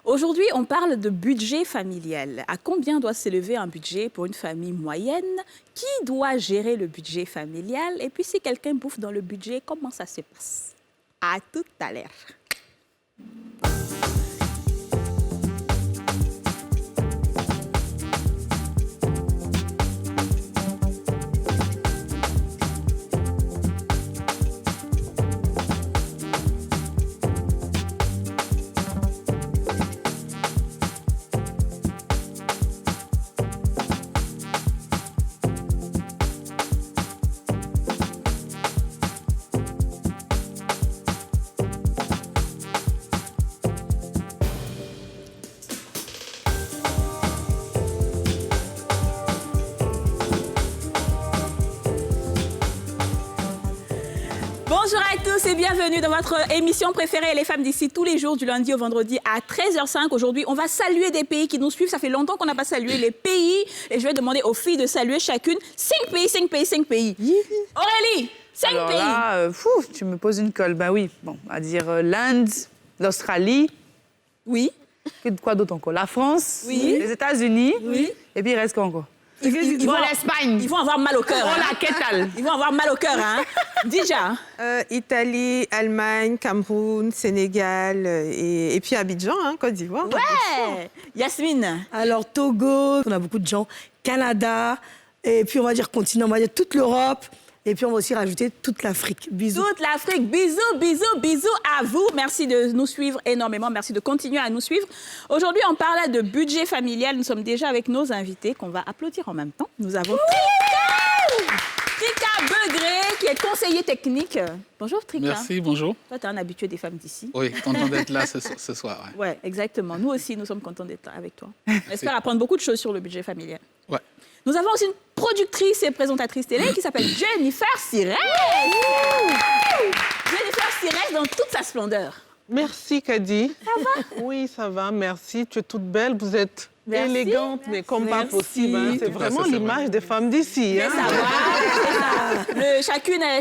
Aujourd'hui, on parle de budget familial. À combien doit s'élever un budget pour une famille moyenne? Qui doit gérer le budget familial? Et puis, si quelqu'un bouffe dans le budget, comment ça se passe? À tout à l'heure. Bonjour à tous et bienvenue dans votre émission préférée Les femmes d'ici, tous les jours du lundi au vendredi à 13h05. Aujourd'hui, on va saluer des pays qui nous suivent. Ça fait longtemps qu'on n'a pas salué les pays. Et je vais demander aux filles de saluer chacune 5 pays, 5 pays, 5 pays. Aurélie, 5 Alors pays. là, tu me poses une colle. Ben oui, bon, à dire l'Inde, l'Australie. Oui. Quoi d'autre encore? La France, Oui. les États-Unis. Oui. Et puis il reste quoi encore? Ils vont l'Espagne. Ils vont avoir mal au cœur. Oh hein. la quétale. Ils vont avoir mal au cœur, hein. Déjà. Italie, Allemagne, Cameroun, Sénégal et puis Abidjan, hein, Côte d'Ivoire. Ouais. Yasmine. Alors, Togo, on a beaucoup de gens, Canada, et puis on va dire continent, on va dire toute l'Europe, et puis on va aussi rajouter toute l'Afrique. Bisous. Toute l'Afrique. Bisous, bisous, bisous à vous. Merci de nous suivre énormément. Merci de continuer à nous suivre. Aujourd'hui, on parle de budget familial. Nous sommes déjà avec nos invités qu'on va applaudir en même temps. Nous avons Trika Begré, qui est conseiller technique. Bonjour Trika. Merci, bonjour. Toi, tu es un habitué des femmes d'ici. Oui, content d'être là ce soir. Ouais. Ouais, exactement. Nous aussi, nous sommes contents d'être là avec toi. On espère apprendre beaucoup de choses sur le budget familial. Ouais. Nous avons aussi une productrice et présentatrice télé qui s'appelle Jennifer Sirès. Jennifer Sirès dans toute sa splendeur. Merci, Kadi. Ça va? Oui, ça va, merci. Tu es toute belle, vous êtes Merci, élégante, mais comme pas merci. possible. Hein. C'est Tout à vraiment fait, c'est l'image vrai. des femmes d'ici. Hein. Ça va.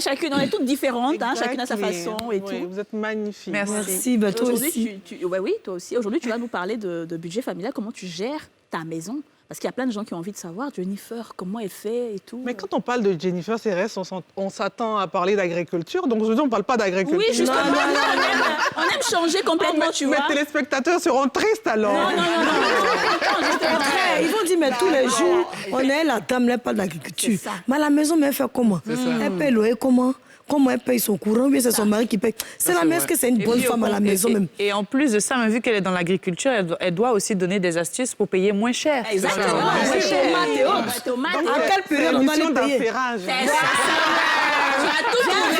Chacune, on est toutes différentes, hein, chacune à sa façon et Oui, tout. vous êtes magnifique. Merci. Merci, bah, toi Aujourd'hui, aussi. ouais, oui, toi aussi. Aujourd'hui, tu vas nous parler de budget familial, comment tu gères ta maison. Parce qu'il y a plein de gens qui ont envie de savoir, Jennifer, comment elle fait et tout. Mais quand on parle de Jennifer Sirès, on s'attend à parler d'agriculture. Donc aujourd'hui, on ne parle pas d'agriculture. Oui, justement, on aime changer complètement, tu vois. Mes téléspectateurs seront tristes alors. Non. Après, ils vont dire, mais tous les jours, on est la dame, elle parle d'agriculture. C'est ça. Mais à la maison, mais elle fait comment? Elle paye loyer comment? Comment elle paye son courant? Oui, c'est son mari qui paye. C'est la mère, est-ce que c'est une bonne femme à la maison même? Et en plus de ça, même vu qu'elle est dans l'agriculture, elle doit aussi donner des astuces pour payer moins cher. Exactement. Ouais, tomates et autres. Ouais, tomates Donc, et à autres. quelle C'est période une on doit mission les payer? d'affairage. C'est ça. Tu as tout compris.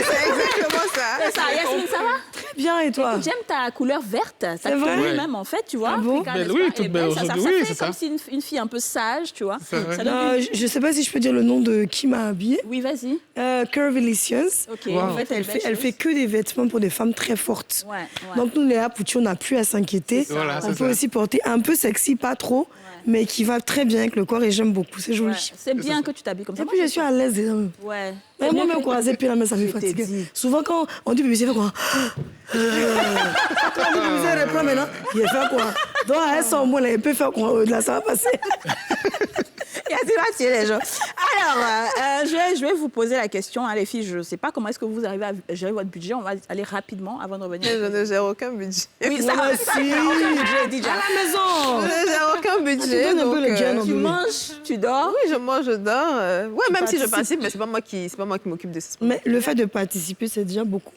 C'est exactement ça. C'est ça. Yasmine, ça va? Très bien, et toi? J'aime ta couleur verte. Ça C'est te vrai? plaît même, en fait, tu vois. Ah bon? Africa, Belle, n'est-ce oui, pas? toute Elle est belle belle, ça aujourd'hui, fait oui, comme c'est ça. si une fille un peu sage, tu vois. C'est vrai. Ça donne une- Je ne sais pas si je peux dire le nom de qui m'a habillée. Oui, vas-y. Curvilicious. Ok. Wow. En fait, elle fait que des vêtements pour des femmes très fortes. Ouais. Donc, nous, les Apoutis, on n'a plus à s'inquiéter. Voilà, On c'est peut ça. aussi porter un peu sexy, pas trop, mais qui va très bien avec le corps et j'aime beaucoup. C'est joli. Ouais. C'est bien que tu t'habilles comme ça. Et puis, je suis à l'aise déjà. Ouais. Mais moi, même croiser, puis là, mais ça me Je t'ai fatigue. dit. Souvent, quand on dit bébé, c'est fait quoi? Quand on dit bébé, elle reprend maintenant, il fait quoi? Donc, elle sort moins, là, elle peut faire quoi? Là, ça va passer. Yasmine va tirer les gens. Alors, je vais vous poser la question, hein, les filles. Je ne sais pas comment est-ce que vous arrivez à gérer votre budget. On va aller rapidement avant de revenir. Je ne gère aucun budget. Oui, ça Moi va. aussi. J'ai dit déjà. À la maison. Je ne gère aucun budget. donnes un peu le gun, Tu Oui. manges, tu dors. Oui, je mange, je dors. Ouais, même si je participes. participe, mais c'est pas moi qui m'occupe de ça. Mais le fait de participer, c'est déjà beaucoup.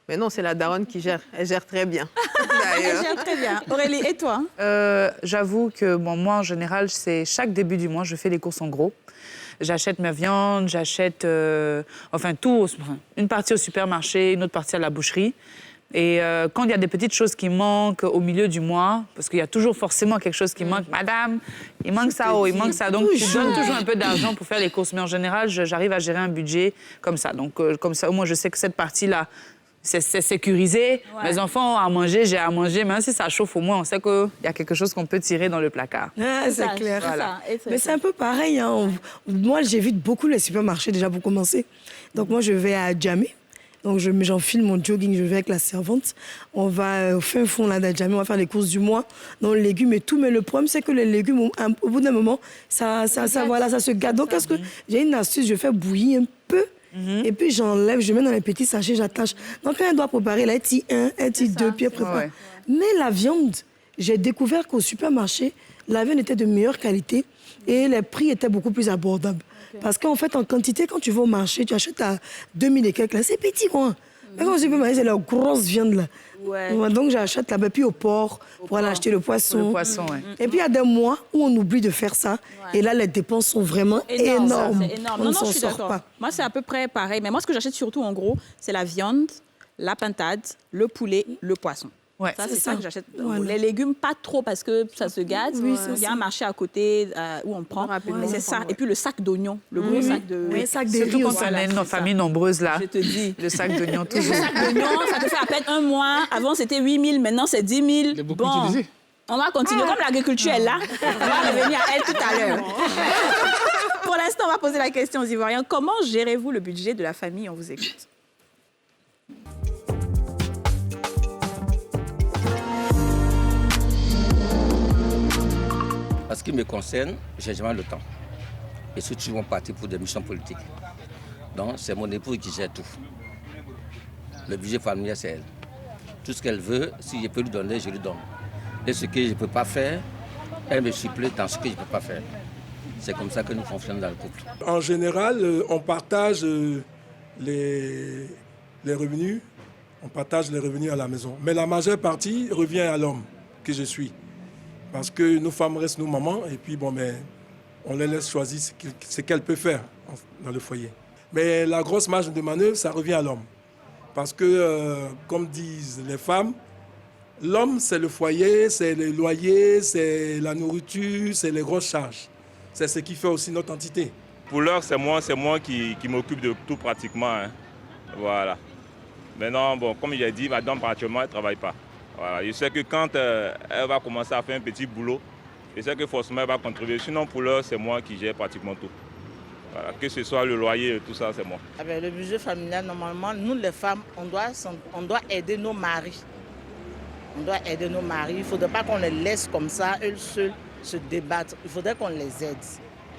Mais non, c'est la daronne qui gère. Elle gère très bien. D'ailleurs. Gère très bien. Aurélie, et toi? J'avoue que moi, en général, c'est chaque début du mois, je fais les courses en gros. J'achète ma viande, j'achète une partie au supermarché, une autre partie à la boucherie. Et quand il y a des petites choses qui manquent au milieu du mois, parce qu'il y a toujours forcément quelque chose qui manque, madame, il manque ça, il manque ça. Donc, tu donnes toujours un peu d'argent pour faire les courses. Mais en général, j'arrive à gérer un budget comme ça. Donc, comme ça, au moins, je sais que cette partie-là, c'est sécurisé. Ouais. Mes enfants ont à manger, j'ai à manger. Même si ça chauffe, au moins, on sait qu'il y a quelque chose qu'on peut tirer dans le placard. Ah, Ça, c'est clair. ça. Et Mais c'est un peu pareil. Hein. Moi, j'évite beaucoup les supermarchés déjà pour commencer. Donc, moi, je vais à Djamé. Donc, j'enfile mon jogging, je vais avec la servante. On va au fin fond là d'Adjamé, on va faire les courses du mois. Donc, les légumes et tout. Mais le problème, c'est que les légumes, au bout d'un moment, ça se gâte. Donc, qu'est-ce que j'ai une astuce, je fais bouillir un peu. Et puis, j'enlève, je mets dans les petits sachets, j'attache. Donc, quand elle doit préparer, elle tire un, elle tire deux, puis elle prépare. Ouais. Mais la viande, j'ai découvert qu'au supermarché, la viande était de meilleure qualité et les prix étaient beaucoup plus abordables. Parce qu'en fait, en quantité, quand tu vas au marché, tu achètes à 2000 et quelques, là, c'est petit, quoi. Mais quand au supermarché, c'est la grosse viande, là. Ouais. Donc, j'achète là-bas, puis au port, pour aller acheter le poisson. Le poisson, ouais. Et puis, il y a des mois où on oublie de faire ça. Et là, les dépenses sont vraiment énormes. C'est énorme. On Non, ne s'en je suis sort d'accord. pas. Moi, c'est à peu près pareil. Mais moi, ce que j'achète surtout, en gros, c'est la viande, la pintade, le poulet, le poisson. Ouais. Ça, c'est ça que j'achète. Voilà. Les légumes, pas trop parce que ça se gâte. Oui, Il y a un marché à côté où on prend. Rapidement, Mais c'est on ça. prend, Et puis le sac d'oignons, le gros sac de... Oui, sac de Surtout riz quand aussi. on est une c'est ça. famille nombreuse, là. Je te dis. Le sac d'oignons, Le toujours. sac d'oignons, ça te fait à peine un mois. Avant, c'était 8 000. Maintenant, c'est 10 000. Il est beaucoup utilisé. On va continuer. Comme l'agriculture est là, on va revenir à elle tout à l'heure. Pour l'instant, on va poser la question aux Ivoiriens. Comment gérez-vous le budget de la famille? On vous écoute. En ce qui me concerne, j'ai jamais le temps. Et ceux qui vont partir pour des missions politiques. Donc, c'est mon épouse qui gère tout. Le budget familial, c'est elle. Tout ce qu'elle veut, si je peux lui donner, je lui donne. Et ce que je ne peux pas faire, elle me supplée dans ce que je ne peux pas faire. C'est comme ça que nous fonctionnons dans le couple. En général, on partage les revenus. On partage les revenus à la maison. Mais la majeure partie revient à l'homme que je suis. Parce que nos femmes restent nos mamans et puis on les laisse choisir ce qu'elles peuvent faire dans le foyer. Mais la grosse marge de manœuvre, ça revient à l'homme. Parce que, comme disent les femmes, l'homme, c'est le foyer, c'est le loyer, c'est la nourriture, c'est les grosses charges. C'est ce qui fait aussi notre entité. Pour l'heure, c'est moi qui m'occupe de tout pratiquement. Hein. Voilà. Maintenant, bon, comme j'ai dit, madame, pratiquement, elle ne travaille pas. Voilà. Je sais que quand elle va commencer à faire un petit boulot, je sais que forcément, elle va contribuer. Sinon, pour l'heure, c'est moi qui gère pratiquement tout. Voilà. Que ce soit le loyer, tout ça, c'est moi. Avec le budget familial, normalement, nous, les femmes, on doit aider nos maris. On doit aider nos maris. Il ne faudrait pas qu'on les laisse comme ça, eux seuls, se débattre. Il faudrait qu'on les aide.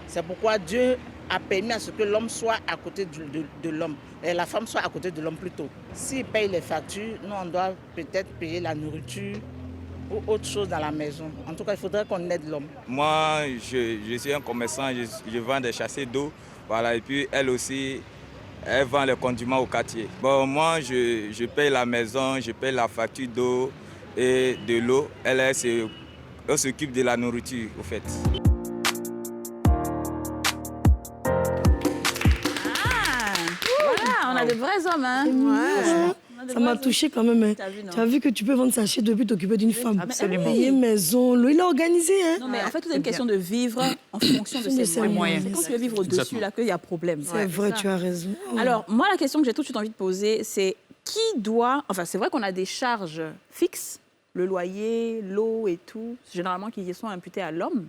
C'est pourquoi Dieu a permis à ce que l'homme soit à côté de l'homme et la femme soit à côté de l'homme plutôt. S'il paye les factures, nous, on doit peut-être payer la nourriture ou autre chose dans la maison. En tout cas, il faudrait qu'on aide l'homme. Moi, je suis un commerçant, je vends des chassés d'eau. Voilà, et puis elle aussi, elle vend les condiments au quartier. Bon, moi, je paye la maison, je paye la facture d'eau et de l'eau. Elle s'occupe de la nourriture, au fait. Voilà, on a de vrais hommes. Hein. Ça m'a touché quand même. Hein. Tu as vu que tu peux vendre sachet d'eau puis t'occuper d'une femme. Absolument. Payer maison, l'eau, il a organisé. Hein. Non, mais en fait, tout est une question de vivre en fonction de ses moyens. C'est quand tu veux vivre au-dessus là qu'il y a problème. C'est vrai, tu as raison. Alors, moi, la question que j'ai tout de suite envie de poser, c'est qui doit... Enfin, c'est vrai qu'on a des charges fixes, le loyer, l'eau et tout, généralement qui sont imputées à l'homme.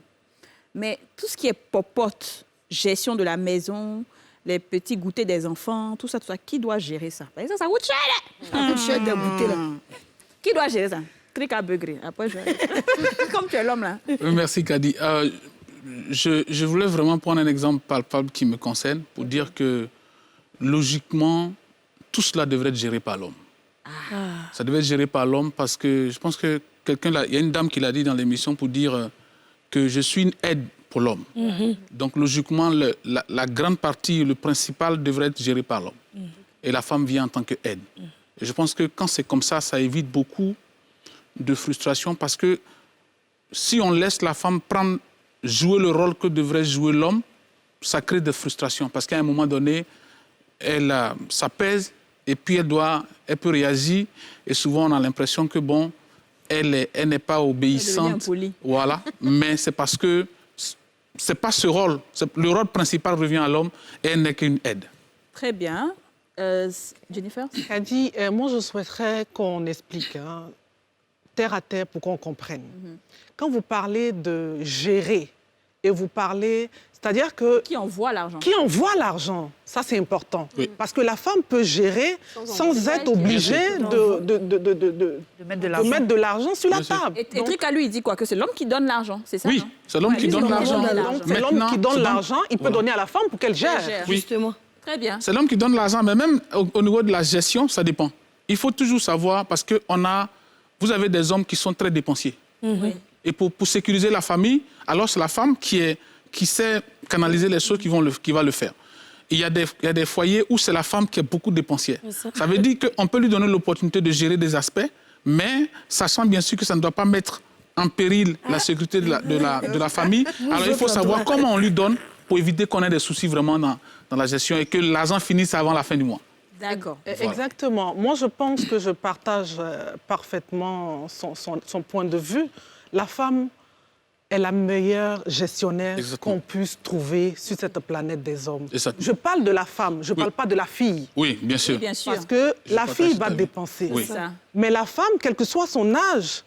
Mais tout ce qui est popote, gestion de la maison, les petits goûters des enfants, tout ça, qui doit gérer ça? Parce que ça coûte cher, là. Ça coûte cher des goûters, là. Qui doit gérer ça? Trick à beugrer. Après, comme tu es l'homme, là. Merci, Kadi. Je voulais vraiment prendre un exemple palpable qui me concerne pour dire que, logiquement, tout cela devrait être géré par l'homme. Ça devait être géré par l'homme parce que je pense que il y a une dame qui l'a dit dans l'émission pour dire que je suis une aide pour l'homme. Donc, logiquement, la grande partie, le principal devrait être géré par l'homme. Et la femme vient en tant qu'aide. Et je pense que quand c'est comme ça évite beaucoup de frustration parce que si on laisse la femme jouer le rôle que devrait jouer l'homme, ça crée des frustrations parce qu'à un moment donné, ça pèse et puis elle peut réagir et souvent on a l'impression que bon, elle n'est pas obéissante. Voilà, mais c'est parce que c'est pas ce rôle. Le rôle principal revient à l'homme et elle n'est qu'une aide. Très bien. Jennifer? Kadi, moi je souhaiterais qu'on explique, terre à terre, pour qu'on comprenne. Quand vous parlez de gérer et vous parlez, c'est-à-dire que... Qui envoie l'argent. Qui envoie l'argent, ça c'est important. Oui. Parce que la femme peut gérer sans être obligée de mettre de l'argent sur la table. Et Trika, lui, il dit quoi? Que c'est l'homme qui donne l'argent, c'est ça? Oui, non? c'est l'homme qui donne l'argent. Donc c'est l'homme qui donne l'argent, il peut donner à la femme pour qu'elle gère. Justement. Très bien. C'est l'homme qui donne l'argent, mais même au niveau de la gestion, ça dépend. Il faut toujours savoir, parce que vous avez des hommes qui sont très dépensiers. Et pour sécuriser la famille, alors c'est la femme qui sait canaliser les choses qui va le faire. Il y a des foyers où c'est la femme qui est beaucoup dépensière. Ça veut dire qu'on peut lui donner l'opportunité de gérer des aspects, mais sachant bien sûr que ça ne doit pas mettre en péril la sécurité de la famille. Alors il faut savoir comment on lui donne pour éviter qu'on ait des soucis vraiment dans la gestion et que l'argent finisse avant la fin du mois. D'accord. Voilà. Exactement. Moi, je pense que je partage parfaitement son point de vue. La femme est la meilleure gestionnaire qu'on puisse trouver sur cette planète des hommes. Je parle de la femme, je ne parle pas de la fille. Oui, bien sûr. Oui, bien sûr. Parce que la fille va dépenser. Oui. Mais la femme, quel que soit son âge,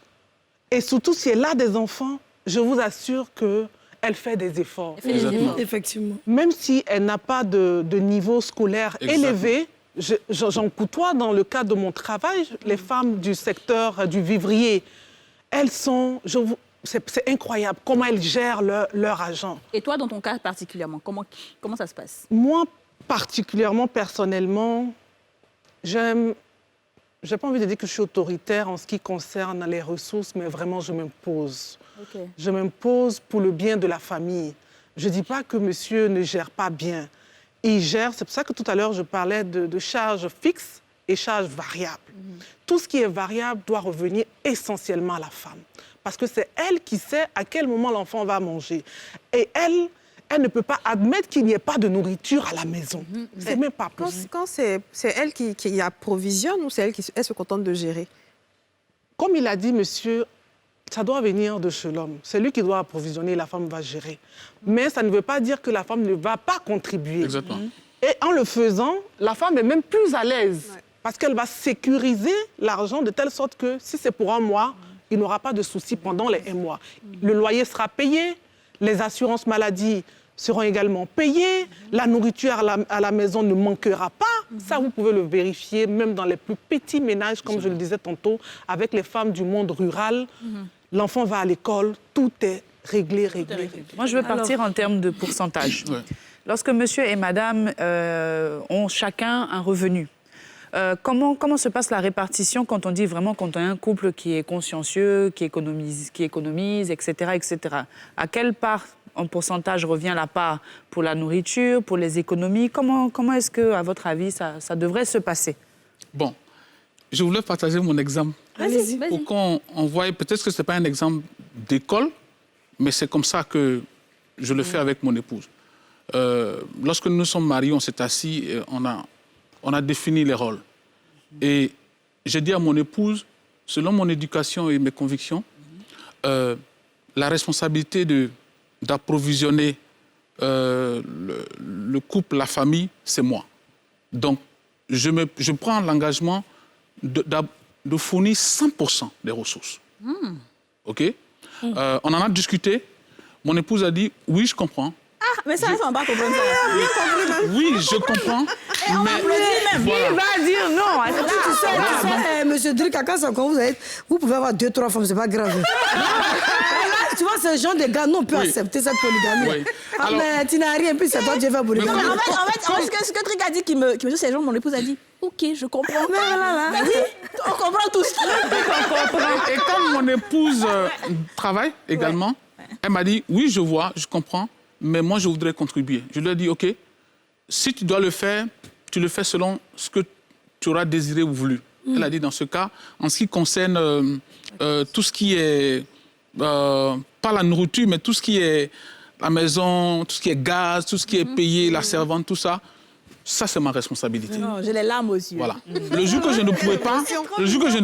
et surtout si elle a des enfants, je vous assure qu'elle fait des efforts. Effectivement. Même si elle n'a pas de niveau scolaire élevé, j'en côtoie dans le cadre de mon travail, les femmes du secteur du vivrier, elles sont... C'est incroyable comment elles gèrent leur argent. Et toi, dans ton cas particulièrement, comment ça se passe? Moi, particulièrement, personnellement, j'ai pas envie de dire que je suis autoritaire en ce qui concerne les ressources, mais vraiment, je m'impose. Je m'impose pour le bien de la famille. Je ne dis pas que monsieur ne gère pas bien. Il gère, c'est pour ça que tout à l'heure, je parlais de charges fixes et charges variables. Tout ce qui est variable doit revenir essentiellement à la femme. Parce que c'est elle qui sait à quel moment l'enfant va manger. Et elle ne peut pas admettre qu'il n'y ait pas de nourriture à la maison. C'est même pas possible. Quand c'est elle qui approvisionne ou c'est elle se contente de gérer? Comme il a dit, monsieur, ça doit venir de chez l'homme. C'est lui qui doit approvisionner, la femme va gérer. Mais ça ne veut pas dire que la femme ne va pas contribuer. Exactement. Et en le faisant, la femme est même plus à l'aise. Parce qu'elle va sécuriser l'argent de telle sorte que si c'est pour un mois, il n'aura pas de soucis pendant les 1 mois. Le loyer sera payé, les assurances maladie seront également payées, la nourriture à la maison ne manquera pas. Ça, vous pouvez le vérifier, même dans les plus petits ménages, comme je le disais tantôt, avec les femmes du monde rural. L'enfant va à l'école, tout est réglé. Moi, je veux partir en termes de pourcentage. Lorsque monsieur et madame ont chacun un revenu, comment se passe la répartition quand on dit vraiment qu'on a un couple qui est consciencieux, qui économise, etc., etc. À quelle part en pourcentage revient la part pour la nourriture, pour les économies? Comment est-ce que, à votre avis, ça devrait se passer? Bon, je voulais partager mon exemple. Allez-y. Pour qu'on voie, peut-être que ce n'est pas un exemple d'école, mais c'est comme ça que je le fais avec mon épouse. Lorsque nous sommes mariés, on s'est assis, et on a défini les rôles. Et j'ai dit à mon épouse, selon mon éducation et mes convictions, la responsabilité d'approvisionner le couple, la famille, c'est moi. Donc, je prends l'engagement de fournir 100% des ressources. OK? On en a discuté. Mon épouse a dit, oui, je comprends. Ah, mais ça, on va pas comprendre ça. Oui, je comprends. On va applaudir même. Voilà. Il va dire non. Tu sais, monsieur Drika, quand vous pouvez avoir 2-3 femmes, c'est pas grave. Tu vois, ce genre de gars, non, on peut accepter cette polygamie. Oui. Alors, mais tu n'as rien, puis c'est toi qui vas polygamie. En fait, ce que Trika a dit, qui me dit, c'est genre, mon épouse a dit, OK, je comprends. Mais oui, on comprend tous. Et comme mon épouse travaille également, elle m'a dit, oui, je vois, je comprends, mais moi, je voudrais contribuer. Je lui ai dit, OK, si tu dois le faire, tu le fais selon ce que tu auras désiré ou voulu. Elle a dit, dans ce cas, en ce qui concerne tout ce qui est, pas la nourriture, mais tout ce qui est la maison, tout ce qui est gaz, tout ce qui est payé, la servante, tout ça, ça, c'est ma responsabilité. Non, j'ai les larmes aux yeux. Voilà. Le jour que je ne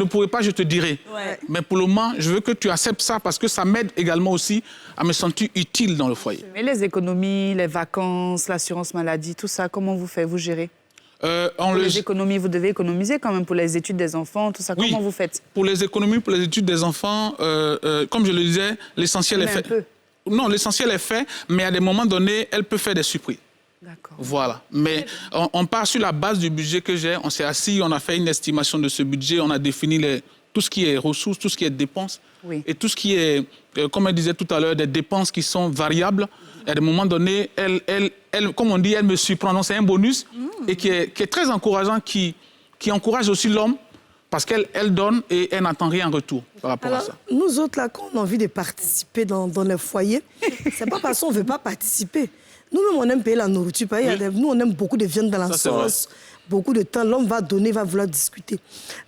pourrai pas, je te dirai. Ouais. Mais pour le moment, je veux que tu acceptes ça parce que ça m'aide également aussi à me sentir utile dans le foyer. Mais les économies, les vacances, l'assurance maladie, tout ça, comment vous faites? Vous gérez? Les économies, vous devez économiser quand même pour les études des enfants, tout ça. Oui. Comment vous faites? Pour les économies, pour les études des enfants, comme je le disais, l'essentiel est fait. Non, l'essentiel est fait, mais à des moments donnés, elle peut faire des surprises. D'accord. Voilà. Mais on part sur la base du budget que j'ai. On s'est assis, on a fait une estimation de ce budget, on a défini tout ce qui est ressources, tout ce qui est dépenses. Oui. Et tout ce qui est, comme elle disait tout à l'heure, des dépenses qui sont variables. Et à des moments donnés, elle, comme on dit, elle me surprend. Donc, c'est un bonus et qui est très encourageant, qui encourage aussi l'homme parce qu'elle donne et elle n'attend rien en retour par rapport à ça. Nous autres, là, quand on a envie de participer dans les foyers, c'est pas parce qu'on ne veut pas participer. Nous-mêmes, on aime payer la nourriture. Nous, on aime beaucoup de viande dans la sauce, beaucoup de temps. L'homme va donner, va vouloir discuter.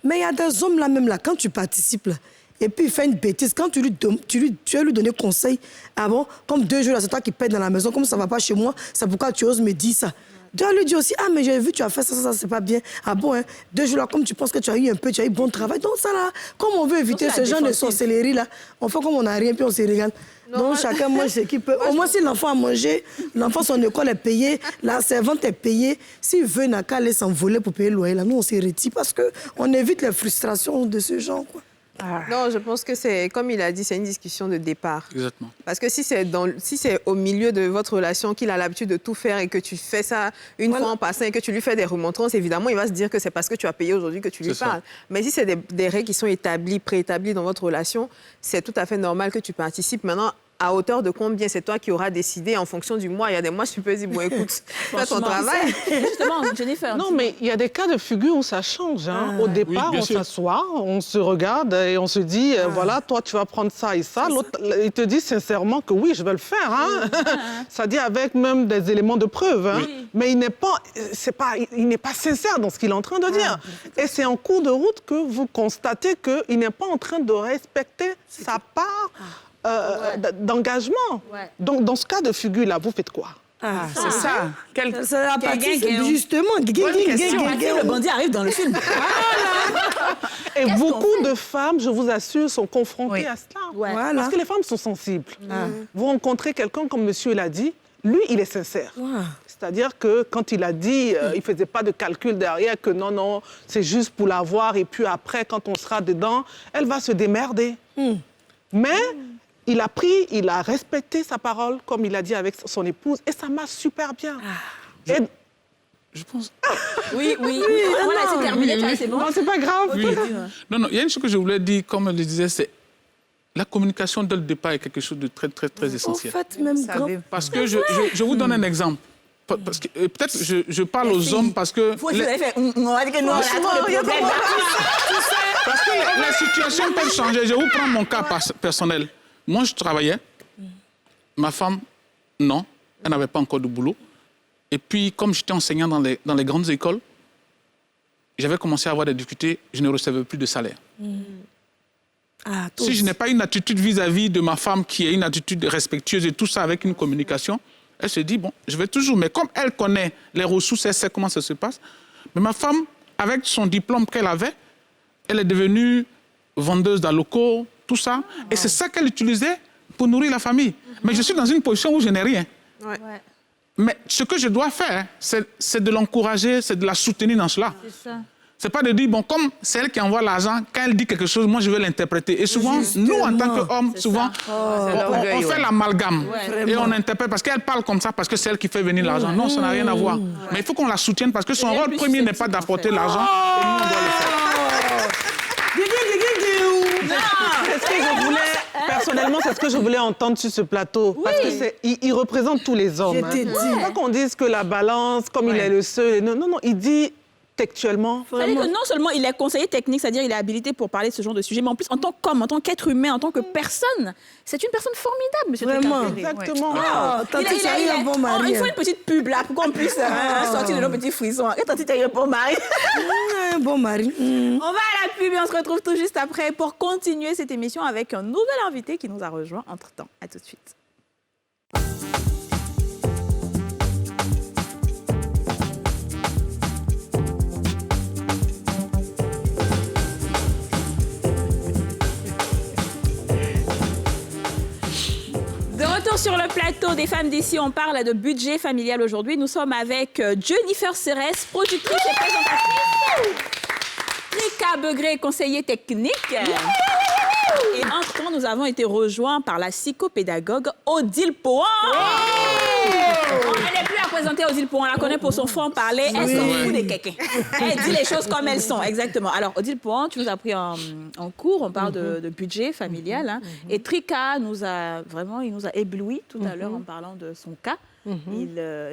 Mais il y a des hommes là, même là, quand tu participes, là, et puis il fait une bêtise, quand tu vas lui donner conseil, ah bon, comme 2 jours là, c'est toi qui pètes dans la maison, comme ça ne va pas chez moi, c'est pourquoi tu oses me dire ça. Tu vas lui dire aussi, ah mais j'ai vu, tu as fait ça, c'est pas bien. Ah bon, hein, 2 jours là, comme tu penses que tu as eu bon travail, donc ça là, comme on veut éviter ce genre de sorcellerie là, on fait comme on n'a rien, puis on se regarde. Donc chacun mange ce qu'il peut. Au moins si l'enfant a mangé, l'enfant son école est payée, la servante est payée. S'il veut, il n'a qu'à aller s'envoler pour payer le loyer là. Nous on se retire parce qu'on évite les frustrations de ce genre, quoi. Non, je pense que c'est, comme il a dit, c'est une discussion de départ. Exactement. Parce que si c'est au milieu de votre relation qu'il a l'habitude de tout faire et que tu fais ça une fois en passant et que tu lui fais des remontrances, évidemment, il va se dire que c'est parce que tu as payé aujourd'hui que tu lui parles. Mais si c'est des règles qui sont préétablies dans votre relation, c'est tout à fait normal que tu participes. Maintenant, à hauteur de combien c'est toi qui auras décidé en fonction du mois. Il y a des mois, tu peux dire, bon, écoute, fais ton travail. Justement, Jennifer. Non, mais il y a des cas de figure où ça change. Hein. Au départ, on s'assoit, on se regarde et on se dit, voilà, toi, tu vas prendre ça et ça. L'autre, il te dit sincèrement que oui, je vais le faire. Hein. Ça dit avec même des éléments de preuve. Hein. Mais il n'est pas sincère dans ce qu'il est en train de dire. Et c'est en cours de route que vous constatez qu'il n'est pas en train de respecter sa part d'engagement. Ouais. Donc, dans ce cas de figure-là, vous faites quoi? C'est ça. C'est la partie, justement. Le bandit arrive dans le film. Et beaucoup de femmes, je vous assure, sont confrontées à cela. Ouais. Voilà. Parce que les femmes sont sensibles. Vous rencontrez quelqu'un, comme monsieur l'a dit, lui, il est sincère. C'est-à-dire que quand il a dit, il ne faisait pas de calcul derrière, que non, c'est juste pour l'avoir, et puis après, quand on sera dedans, elle va se démerder. Mais il a respecté sa parole, comme il a dit avec son épouse, et ça marche super bien. Je pense... Oui. Voilà, c'est terminé, c'est bon. Non, c'est pas grave. Oui. Non, il y a une chose que je voulais dire, comme elle le disait, c'est la communication dès le départ est quelque chose de très, très, très essentiel. En fait, même parce que je vous donne un exemple. Parce que peut-être je parle aux hommes parce que... Parce que les situations peuvent changer. Je vous prends mon cas personnel. Moi, je travaillais. Ma femme, non. Elle n'avait pas encore de boulot. Et puis, comme j'étais enseignant dans les grandes écoles, j'avais commencé à avoir des difficultés. Je ne recevais plus de salaire. Si je n'ai pas une attitude vis-à-vis de ma femme qui est une attitude respectueuse et tout ça avec une communication, elle se dit, bon, je vais toujours... Mais comme elle connaît les ressources, elle sait comment ça se passe. Mais ma femme, avec son diplôme qu'elle avait, elle est devenue vendeuse d'alocos, tout ça. Et c'est ça qu'elle utilisait pour nourrir la famille. Mais je suis dans une position où je n'ai rien. Mais ce que je dois faire, c'est de l'encourager, c'est de la soutenir dans cela. C'est ça. C'est pas de dire, bon, comme c'est elle qui envoie l'argent, quand elle dit quelque chose, moi, je vais l'interpréter. Et souvent, nous, en tant qu'hommes, souvent, on fait l'amalgame. Et on interprète parce qu'elle parle comme ça, parce que c'est elle qui fait venir l'argent. Non, ça n'a rien à voir. Mais il faut qu'on la soutienne parce que son rôle premier n'est pas d'apporter l'argent. Et nous, on doit le faire. Personnellement, c'est ce que je voulais entendre sur ce plateau. Parce qu'il représente tous les hommes. Il ne faut pas qu'on dise que la balance, comme il est le seul... Non, il dit... textuellement. C'est-à-dire que non seulement il est conseiller technique, c'est-à-dire il est habilité pour parler de ce genre de sujet, mais en plus, en tant qu'homme, en tant qu'être humain, en tant que personne, c'est une personne formidable, monsieur Vraiment. Exactement. Il faut une petite pub là pour qu'on puisse sortir de nos petits frissons. Et tantôt, tu as un bon mari. Un bon mari. On va à la pub et on se retrouve tout juste après pour continuer cette émission avec un nouvel invité qui nous a rejoint entre-temps. À tout de suite. Sur le plateau des femmes d'ici, on parle de budget familial aujourd'hui. Nous sommes avec Jennifer Serres, productrice et présentatrice. Rika Begré, conseiller technique. Et entre-temps, nous avons été rejoints par la psychopédagogue Odile Pohan. Elle n'est plus à présenter Odile Pohan, on la connaît pour son franc-parler. Elle s'en fout des kékés. Elle dit les choses comme elles sont, exactement. Alors, Odile Pohan, tu nous as pris en cours, on parle de budget familial. Hein, et Trika nous a ébloui tout à l'heure en parlant de son cas.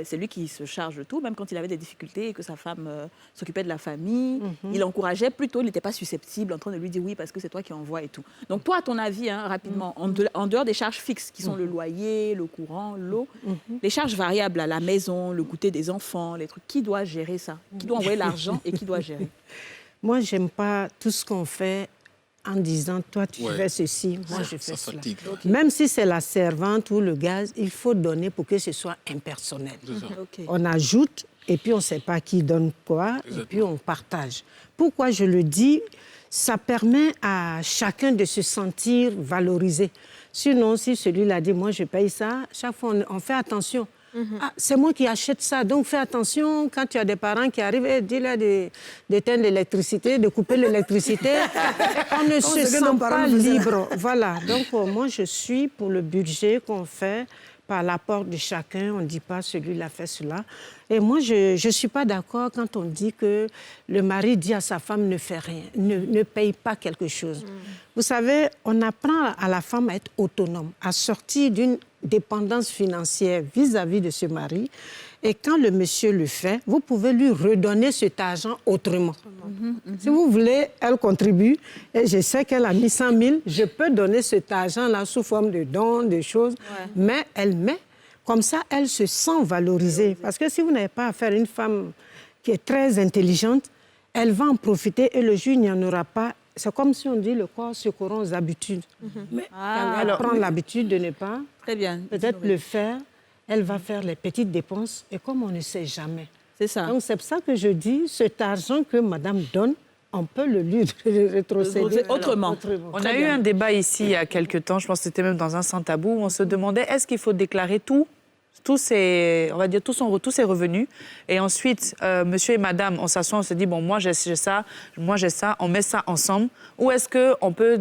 C'est lui qui se charge de tout, même quand il avait des difficultés et que sa femme s'occupait de la famille. Il encourageait plutôt, il n'était pas susceptible en train de lui dire oui parce que c'est toi qui envoies et tout. Donc toi, à ton avis, hein, rapidement, en dehors des charges fixes qui sont le loyer, le courant, l'eau, les charges variables à la maison, le goûter des enfants, les trucs, qui doit gérer ça? Qui doit envoyer l'argent et qui doit gérer? Moi, j'aime pas tout ce qu'on fait en disant, toi, tu fais ceci, moi, je fais cela. Okay. Même si c'est la servante ou le gaz, il faut donner pour que ce soit impersonnel. Okay. On ajoute, et puis on ne sait pas qui donne quoi, et puis on partage. Pourquoi je le dis? Ça permet à chacun de se sentir valorisé. Sinon, si celui-là dit, moi, je paye ça, chaque fois, on fait attention. Ah, c'est moi qui achète ça, donc fais attention quand tu as des parents qui arrivent et dis-leur d'éteindre l'électricité, de couper l'électricité. On ne se sent pas libre. Voilà, donc moi je suis pour le budget qu'on fait par l'apport de chacun. On ne dit pas celui-là fait cela. Et moi, je ne suis pas d'accord quand on dit que le mari dit à sa femme ne fais rien, ne paye pas quelque chose. Vous savez, on apprend à la femme à être autonome, à sortir d'une dépendance financière vis-à-vis de ce mari. Et quand le monsieur le fait, vous pouvez lui redonner cet argent autrement. Si vous voulez, elle contribue. Et je sais qu'elle a mis 100 000. Je peux donner cet argent-là sous forme de dons, de choses. Mais elle met. Comme ça, elle se sent valorisée. Parce que si vous n'avez pas affaire à une femme qui est très intelligente, elle va en profiter et le jour, il n'y en aura pas. C'est comme si on dit le corps se corrompt aux habitudes. Mais quand elle prend l'habitude de ne pas peut-être le faire, elle va faire les petites dépenses et comme on ne sait jamais. C'est ça. Donc c'est pour ça que je dis, cet argent que madame donne, on peut le lui rétrocéder autrement. On a eu un débat ici il y a quelques temps, je pense que c'était même dans un sans tabou, où on se demandait est-ce qu'il faut déclarer tous ses revenus. Et ensuite, monsieur et madame, on s'assoit, on se dit, bon, moi j'ai ça, on met ça ensemble. Ou est-ce qu'on peut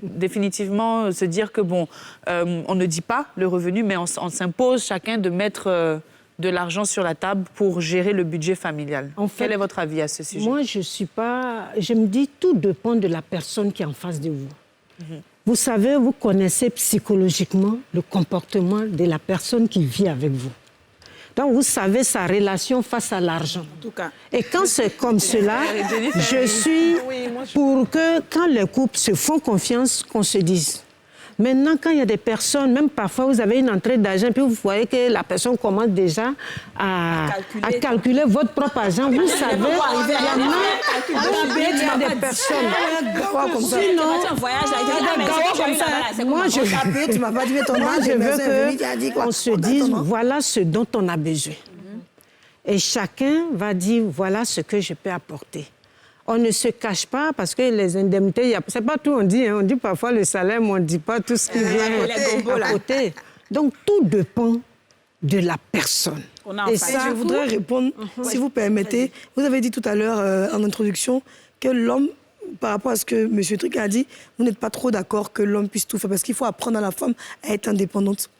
définitivement se dire que, bon, on ne dit pas le revenu, mais on s'impose chacun de mettre de l'argent sur la table pour gérer le budget familial. En fait, quel est votre avis à ce sujet? Moi, je me dis, tout dépend de la personne qui est en face de vous. Vous savez, vous connaissez psychologiquement le comportement de la personne qui vit avec vous. Donc, vous savez sa relation face à l'argent. En tout cas. Et quand c'est comme cela, je suis pour que, quand les couples se font confiance, qu'on se dise. Maintenant, quand il y a des personnes, même parfois, vous avez une entrée d'argent, puis vous voyez que la personne commence déjà à calculer votre propre argent. Vous savez, il y a des personnes. Sinon, moi, je veux qu'on se dise, voilà ce dont on a besoin. Et chacun va dire, voilà ce que je peux apporter. On ne se cache pas parce que les indemnités, c'est pas tout on dit. On dit parfois le salaire, mais on ne dit pas tout ce qui vient à côté. Donc, tout dépend de la personne. Et ça, je voudrais répondre, si vous permettez. Vous avez dit tout à l'heure en introduction que l'homme, par rapport à ce que M. Trick a dit, vous n'êtes pas trop d'accord que l'homme puisse tout faire parce qu'il faut apprendre à la femme à être indépendante.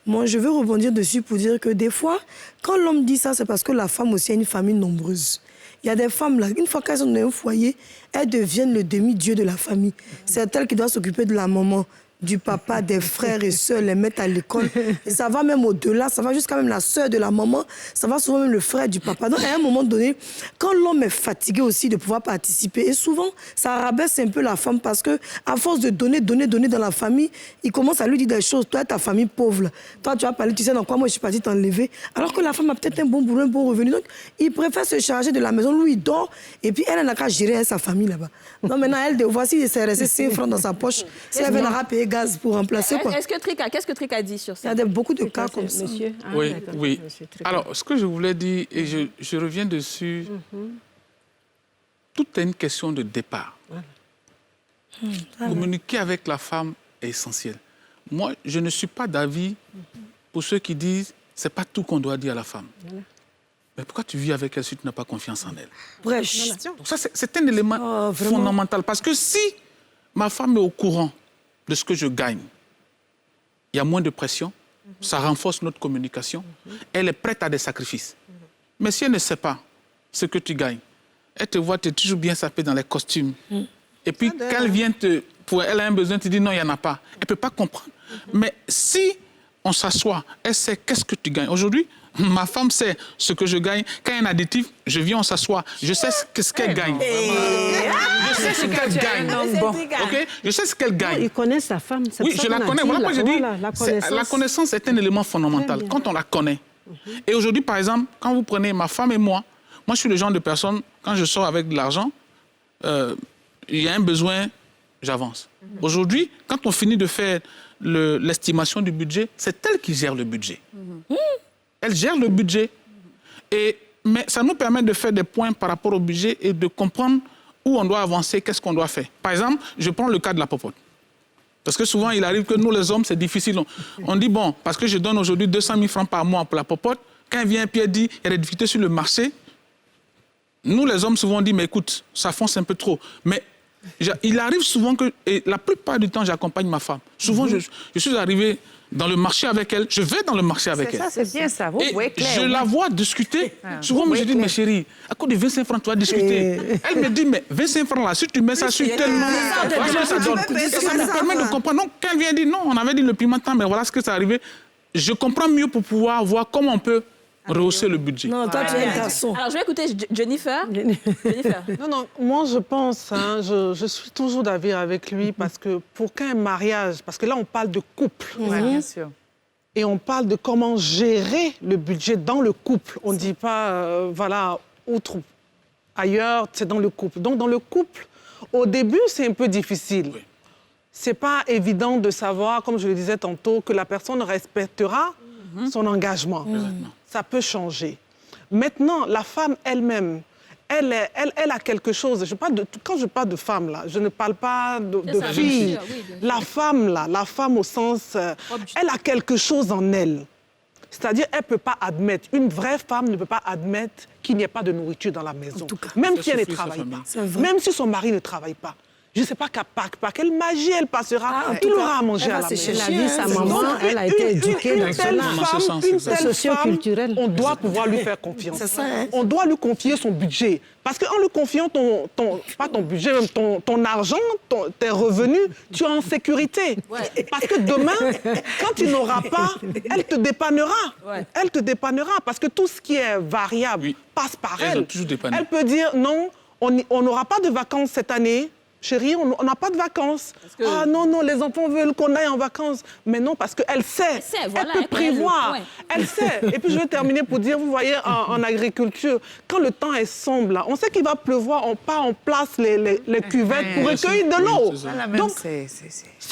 Moi, je veux rebondir dessus pour dire que des fois, quand l'homme dit ça, c'est parce que la femme aussi a une famille nombreuse. Il y a des femmes, là, une fois qu'elles sont dans un foyer, elles deviennent le demi-dieu de la famille. C'est elle qui doit s'occuper de la maman, du papa, des frères et sœurs, les mettre à l'école. Et ça va même au-delà, ça va jusqu'à même la sœur de la maman, ça va souvent même le frère du papa. Donc, à un moment donné, quand l'homme est fatigué aussi de pouvoir participer, et souvent, ça rabaisse un peu la femme parce que à force de donner dans la famille, il commence à lui dire des choses. Toi, ta famille pauvre, toi, tu vas parler, tu sais dans quoi moi je suis partie t'enlever. Alors que la femme a peut-être un bon boulot, un bon revenu. Donc, il préfère se charger de la maison, lui, il dort, et puis elle n'a qu'à gérer sa famille là-bas. Donc maintenant, elle, voici, c'est resté 5 francs dans sa poche. Si elle n'a payer gaz pour remplacer quoi. Qu'est-ce que Trick a dit sur ça? Il y a beaucoup de cas comme ça. Monsieur. Oui. Alors, ce que je voulais dire, et je reviens dessus, tout est une question de départ. Communiquer avec la femme est essentiel. Moi, je ne suis pas d'avis pour ceux qui disent c'est pas tout qu'on doit dire à la femme. Mais pourquoi tu vis avec elle si tu n'as pas confiance en elle? Bref. Donc ça, c'est un élément fondamental. Parce que si ma femme est au courant de ce que je gagne, il y a moins de pression, ça renforce notre communication, elle est prête à des sacrifices. Mais si elle ne sait pas ce que tu gagnes, elle te voit, tu es toujours bien sapé dans les costumes. Et puis, quand elle vient elle a un besoin, tu dis non, il n'y en a pas. Elle ne peut pas comprendre. Mais si on s'assoit, elle sait qu'est-ce que tu gagnes. Aujourd'hui, ma femme sait ce que je gagne. Quand il y a un additif, je viens, on s'assoit. Je sais ce qu'elle gagne. Je sais ce qu'elle gagne. Okay? Je sais ce qu'elle gagne. Il connaît sa femme. Oui, je la connais. Voilà pourquoi je dis la connaissance est un élément fondamental. Quand on la connaît. Et aujourd'hui, par exemple, quand vous prenez ma femme et moi, je suis le genre de personne, quand je sors avec de l'argent, il y a un besoin, j'avance. Aujourd'hui, quand on finit de faire l'estimation du budget, c'est elle qui gère le budget. Elle gère le budget. Mais ça nous permet de faire des points par rapport au budget et de comprendre où on doit avancer, qu'est-ce qu'on doit faire. Par exemple, je prends le cas de la popote. Parce que souvent, il arrive que nous, les hommes, c'est difficile. On dit, bon, parce que je donne aujourd'hui 200 000 francs par mois pour la popote, quand vient Pierre dit, il y a des difficultés sur le marché, nous, les hommes, souvent, on dit, mais écoute, ça fonce un peu trop. Mais il arrive souvent que, et la plupart du temps, j'accompagne ma femme. Souvent, je suis arrivé dans le marché avec elle, je vais dans le marché avec elle. C'est bien ça, vous voyez clair. Je la vois discuter. Souvent, je dis, mais chérie, à cause de 25 francs, tu vas discuter. Elle me dit, mais 25 francs là, si tu mets ça sur tellement... Ça me permet de comprendre. Donc, quand elle vient dire, non, on avait dit le piment, mais voilà ce que ça arrivait, je comprends mieux pour pouvoir voir comment on peut rehausser le budget. Non, toi, tu es un garçon. Alors, je vais écouter Jennifer. Non, moi, je pense, je suis toujours d'avis avec lui parce que pour qu'un mariage, parce que là, on parle de couple. Oui, bien sûr. Et on parle de comment gérer le budget dans le couple. On ne dit pas, voilà, outre, ailleurs, c'est dans le couple. Donc, dans le couple, au début, c'est un peu difficile. Oui. C'est pas évident de savoir, comme je le disais tantôt, que la personne respectera son engagement. Ça peut changer. Maintenant, la femme elle-même, elle a quelque chose. Quand je parle de femme, là, je ne parle pas de fille. La femme, là, la femme au sens... elle a quelque chose en elle. C'est-à-dire, elle ne peut pas admettre, une vraie femme ne peut pas admettre qu'il n'y ait pas de nourriture dans la maison. En tout cas, même si elle ne travaille pas. Même si son mari ne travaille pas. Je ne sais pas par quelle magie elle passera. Il aura à manger à la maison. Elle a vu sa maman, elle a été éduquée dans cela. Une telle femme, on doit pouvoir lui faire confiance. On doit lui confier son budget. Parce qu'en lui confiant pas ton budget, même ton argent, tes revenus, tu es en sécurité. Parce que demain, quand tu n'auras pas, elle te dépannera. Elle te dépannera. Parce que tout ce qui est variable passe par elle. Elle peut dire, non, on n'aura pas de vacances cette année. Chérie, on n'a pas de vacances. Ah non, les enfants veulent qu'on aille en vacances. Mais non, parce qu'elle sait. Elle peut prévoir. Elle sait. Et puis, je vais terminer pour dire, vous voyez, en agriculture, quand le temps est sombre, là, on sait qu'il va pleuvoir, on part, on place les cuvettes pour recueillir de l'eau. Donc, c'est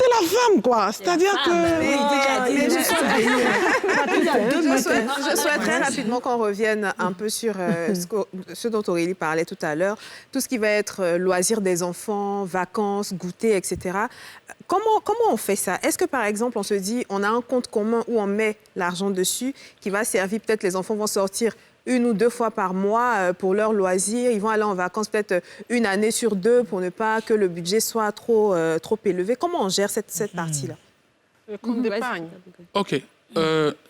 la femme, quoi. C'est-à-dire que... Je souhaiterais rapidement qu'on revienne un peu sur ce dont Aurélie parlait tout à l'heure. Tout ce qui va être loisir des enfants, vacances, goûter, etc. Comment on fait ça? Est-ce que, par exemple, on se dit, on a un compte commun où on met l'argent dessus, qui va servir, peut-être les enfants vont sortir 1 ou 2 fois par mois pour leurs loisirs, ils vont aller en vacances peut-être 1 année sur 2 pour ne pas que le budget soit trop élevé. Comment on gère cette partie-là? Le compte d'épargne. OK.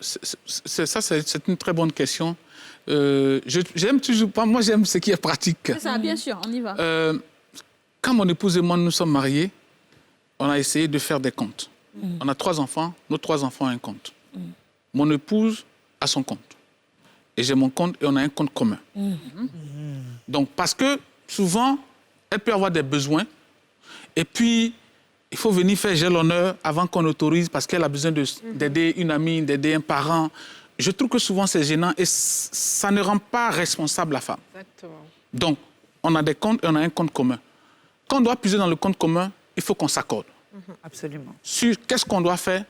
C'est une très bonne question. J'aime toujours pas, moi j'aime ce qui est pratique. C'est ça, bien sûr, on y va. Quand mon épouse et moi nous sommes mariés, on a essayé de faire des comptes. On a 3 enfants, nos 3 enfants ont un compte. Mon épouse a son compte. Et j'ai mon compte et on a un compte commun. Donc, parce que souvent, elle peut avoir des besoins. Et puis, il faut venir faire j'ai l'honneur avant qu'on autorise parce qu'elle a besoin d'aider une amie, d'aider un parent. Je trouve que souvent, c'est gênant et ça ne rend pas responsable la femme. Exactement. Donc, on a des comptes et on a un compte commun. Quand on doit puiser dans le compte commun, il faut qu'on s'accorde. Absolument. Sur qu'est-ce qu'on doit faire,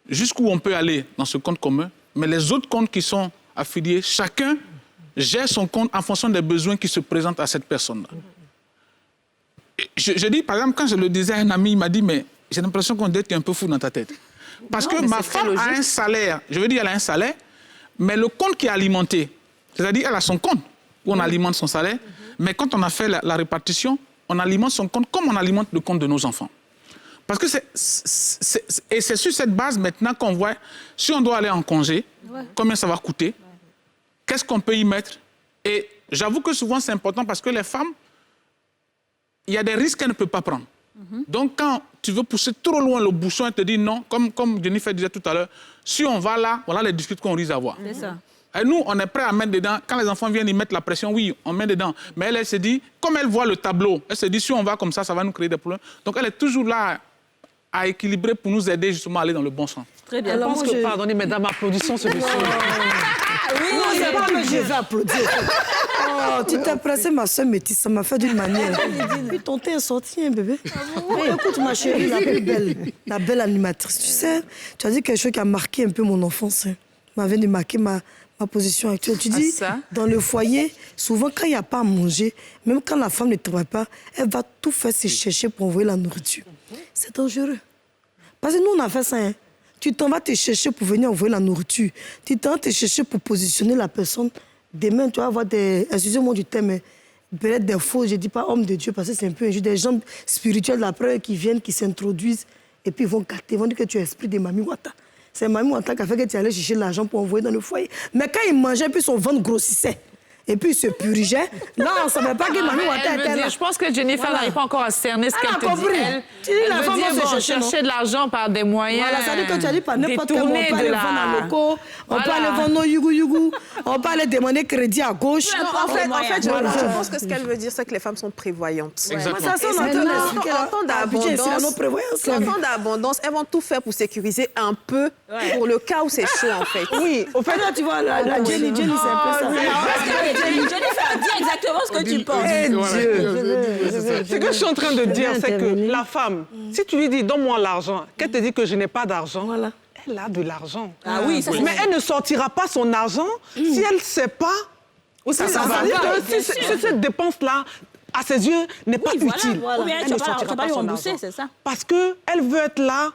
jusqu'où on peut aller dans ce compte commun. Mais les autres comptes qui sont affiliés, chacun gère son compte en fonction des besoins qui se présentent à cette personne-là. Je dis, par exemple, quand je le disais à un ami, il m'a dit, mais j'ai l'impression qu'on dit que tu es un peu fou dans ta tête. Parce que ma femme a un salaire, je veux dire, elle a un salaire, mais le compte qui est alimenté, c'est-à-dire elle a son compte où on alimente son salaire, mais quand on a fait la répartition, on alimente son compte comme on alimente le compte de nos enfants. Parce que c'est sur cette base maintenant qu'on voit si on doit aller en congé, combien ça va coûter, qu'est-ce qu'on peut y mettre. Et j'avoue que souvent c'est important parce que les femmes, il y a des risques qu'elles ne peuvent pas prendre. Donc quand tu veux pousser trop loin le bouchon, elle te dit non, comme Jennifer disait tout à l'heure, si on va là, voilà les discussions qu'on risque d'avoir. C'est ça. Et nous, on est prêt à mettre dedans. Quand les enfants viennent y mettre la pression, oui, on met dedans. Mais elle se dit, comme elle voit le tableau, elle se dit, si on va comme ça va nous créer des problèmes. Donc elle est toujours là à équilibrer pour nous aider justement à aller dans le bon sens. Très bien. Je pense que, pardonnez, mesdames, applaudissons ce monsieur. Oui, non, c'est pas que je vais applaudir. Oh, tu t'es pressé, ma soeur métisse, ça m'a fait d'une manière. Puis ton thé est sorti, hein, bébé. Écoute, ma chérie, la plus belle, la belle animatrice. Tu sais, tu as dit quelque chose qui a marqué un peu mon enfance. Hein. M'avait marqué ma position actuelle. Tu dis, dans le foyer, souvent, quand il n'y a pas à manger, même quand la femme ne travaille pas, elle va tout faire se chercher pour envoyer la nourriture. C'est dangereux. Parce que nous, on a fait ça. Hein. Tu t'en vas te chercher pour venir envoyer la nourriture. Tu t'en vas te chercher pour positionner la personne. Demain, tu vas avoir des... Excusez-moi du terme, mais peut-être des faux, je ne dis pas homme de Dieu, parce que c'est un peu injuste. Des gens spirituels d'après qui viennent, qui s'introduisent, et puis ils vont gâter, ils vont dire que tu es esprit de Mami Wata. C'est Mami Wata qui a fait que tu allais chercher l'argent pour envoyer dans le foyer. Mais quand il mangeait, puis son ventre grossissait. Et puis il se purgeait. Là, on ne savait pas que Mami Wata était là. Je pense que Jennifer n'arrive pas encore à cerner ce qu'elle te dit. Elle veut dire, chercher de l'argent par des moyens. Voilà, ça veut dire que tu as dit par n'importe quel moment. On peut aller vendre à loco, on peut aller vendre nos yugu-yugu, on peut aller demander crédit à gauche. En fait, je pense que ce qu'elle veut dire, c'est que les femmes sont prévoyantes. Exactement. En temps d'abondance, elles vont tout faire pour sécuriser un peu pour le cas où c'est chaud, en fait. Oui, au fait, là, tu vois, la Jenny, c'est un peu ça. Jennifer, dis exactement ce que tu penses. Ce que je suis en train de dire, c'est que la femme, si tu lui dis, donne-moi l'argent, qu'elle te dit que je n'ai pas d'argent, elle a de l'argent. Ah oui, ça, mais elle ne sortira pas son argent si elle ne sait pas où ça va. Si cette dépense-là, à ses yeux, n'est pas utile. Ou bien Elle ne sortira pas son argent. C'est ça. Parce qu'elle veut être là,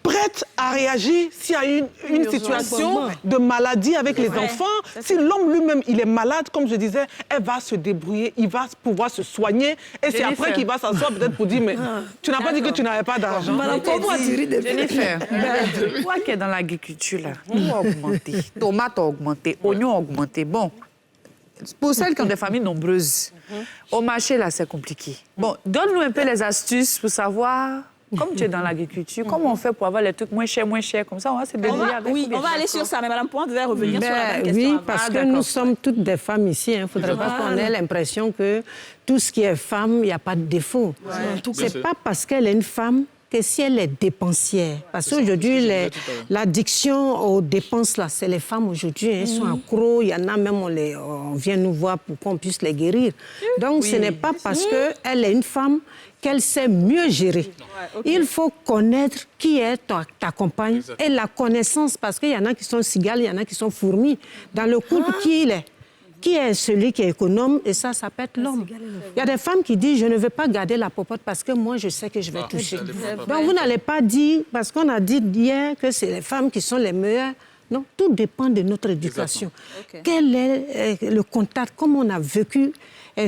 prête à réagir s'il y a une situation de maladie avec les enfants. Si l'homme lui-même, il est malade, comme je disais, elle va se débrouiller, il va pouvoir se soigner. Et c'est après qu'il va s'asseoir peut-être pour dire, mais tu n'as pas dit que tu n'avais pas d'argent. Jennifer, toi qui es dans l'agriculture, là, nous a augmenté, tomates ont augmenté, oignons ont augmenté. Bon, pour celles qui ont des familles nombreuses, au marché, là, c'est compliqué. Bon, donne-nous un peu les astuces pour savoir... Comme tu es dans l'agriculture, comment on fait pour avoir les trucs moins chers, comme ça, on va se débrouiller avec. Oui, on va aller sur ça, mais Mme Pointe devait revenir sur la même question. Oui, parce que nous sommes toutes des femmes ici. Il ne faudrait pas qu'on ait l'impression que tout ce qui est femme, il n'y a pas de défaut. C'est pas parce qu'elle est une femme que si elle est dépensière. Parce qu'aujourd'hui, l'addiction aux dépenses, là, c'est les femmes aujourd'hui. Elles sont accros. Il y en a même, on vient nous voir pour qu'on puisse les guérir. Donc, ce n'est pas parce qu'elle est une femme qu'elle sait mieux gérer. Il faut connaître qui est ta compagne et la connaissance, parce qu'il y en a qui sont cigales, il y en a qui sont fourmis. Dans le couple, qui il est? Qui est celui qui est économe? Et ça peut être l'homme. Il y a des femmes qui disent, je ne veux pas garder la popote parce que moi, je sais que je vais toucher. Donc, vous n'allez pas dire, parce qu'on a dit hier que c'est les femmes qui sont les meilleures. Non, tout dépend de notre éducation. Quel est le contact? Comment on a vécu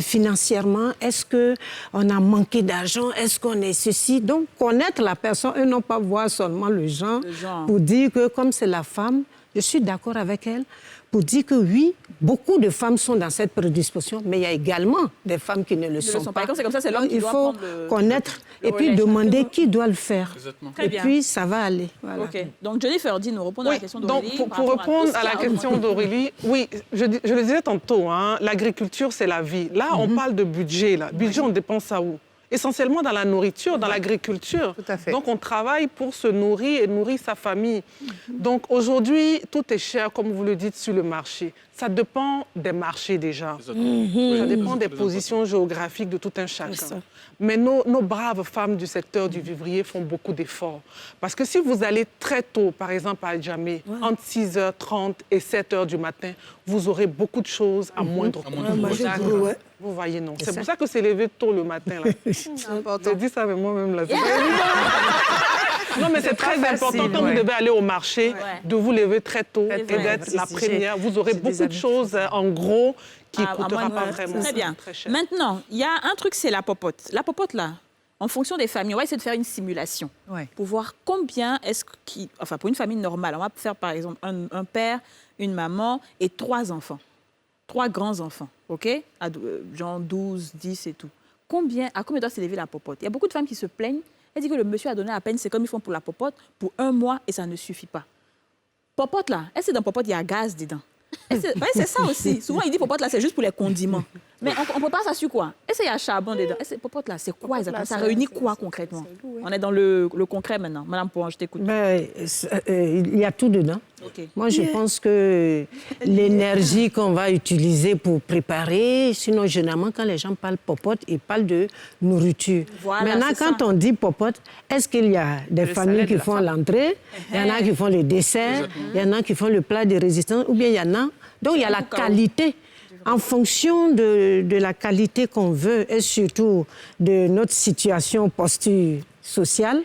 financièrement? Est-ce qu'on a manqué d'argent? Est-ce qu'on est ceci? Donc, connaître la personne et non pas voir seulement le genre. Pour dire que comme c'est la femme, je suis d'accord avec elle, pour dire que oui, beaucoup de femmes sont dans cette prédisposition, mais il y a également des femmes qui ne le sont pas. C'est comme ça, c'est l'homme qui doit prendre Il faut connaître et puis demander qui doit le faire. Et puis, ça va aller. Voilà. Donc, Jennifer, dis-nous, répondre à la question d'Aurélie. Donc, pour répondre à la question d'Aurélie, oui, je le disais tantôt, hein, l'agriculture, c'est la vie. Là, on parle de budget. Là. Budget, on dépense ça où? Essentiellement dans la nourriture, dans l'agriculture. Tout à fait. Donc, on travaille pour se nourrir et nourrir sa famille. Donc, aujourd'hui, tout est cher, comme vous le dites, sur le marché. Ça dépend des marchés déjà. Ça dépend des positions géographiques de tout un chacun. Mais nos braves femmes du secteur du vivrier font beaucoup d'efforts. Parce que si vous allez très tôt, par exemple à Adjamé, entre 6h30 et 7h du matin, vous aurez beaucoup de choses à moindre coût. Vous voyez, non. C'est pour ça que c'est levé tôt le matin. J'ai dit ça, mais moi-même, là. Non, mais c'est très important, quand vous devez aller au marché, de vous lever très tôt et d'être la première. Vous aurez beaucoup de choses en gros qui ne coûtera pas vraiment très bien. Très cher. Maintenant, il y a un truc, c'est la popote. La popote, là, en fonction des familles, on va essayer de faire une simulation pour voir combien est-ce qu'il... Enfin, pour une famille normale, on va faire par exemple un père, une maman et 3 enfants. 3 grands-enfants, OK? Genre 12, 10 et tout. À combien doit s'élever la popote? Il y a beaucoup de femmes qui se plaignent. Elles disent que le monsieur a donné à peine, c'est comme ils font pour la popote, pour 1 mois et ça ne suffit pas. Popote là, est-ce que dans popote, il y a gaz dedans? C'est ça aussi. Souvent, il dit popote là, c'est juste pour les condiments. Mais on ne peut pas ça sur quoi? Est-ce qu'il y a charbon dedans? Popote là, c'est quoi exactement? Ça réunit quoi concrètement? On est dans le concret maintenant. Madame Pouan, je t'écoute. Il y a tout dedans. Moi, je pense que l'énergie qu'on va utiliser pour préparer, sinon, généralement, quand les gens parlent popote, ils parlent de nourriture. Voilà, maintenant, quand on dit popote, est-ce qu'il y a des familles qui font l'entrée, il y en a qui font le dessert, il y en a qui font le plat de résistance, ou bien il y en a... Donc, il y a la qualité. En fonction de la qualité qu'on veut et surtout de notre situation, posture sociale,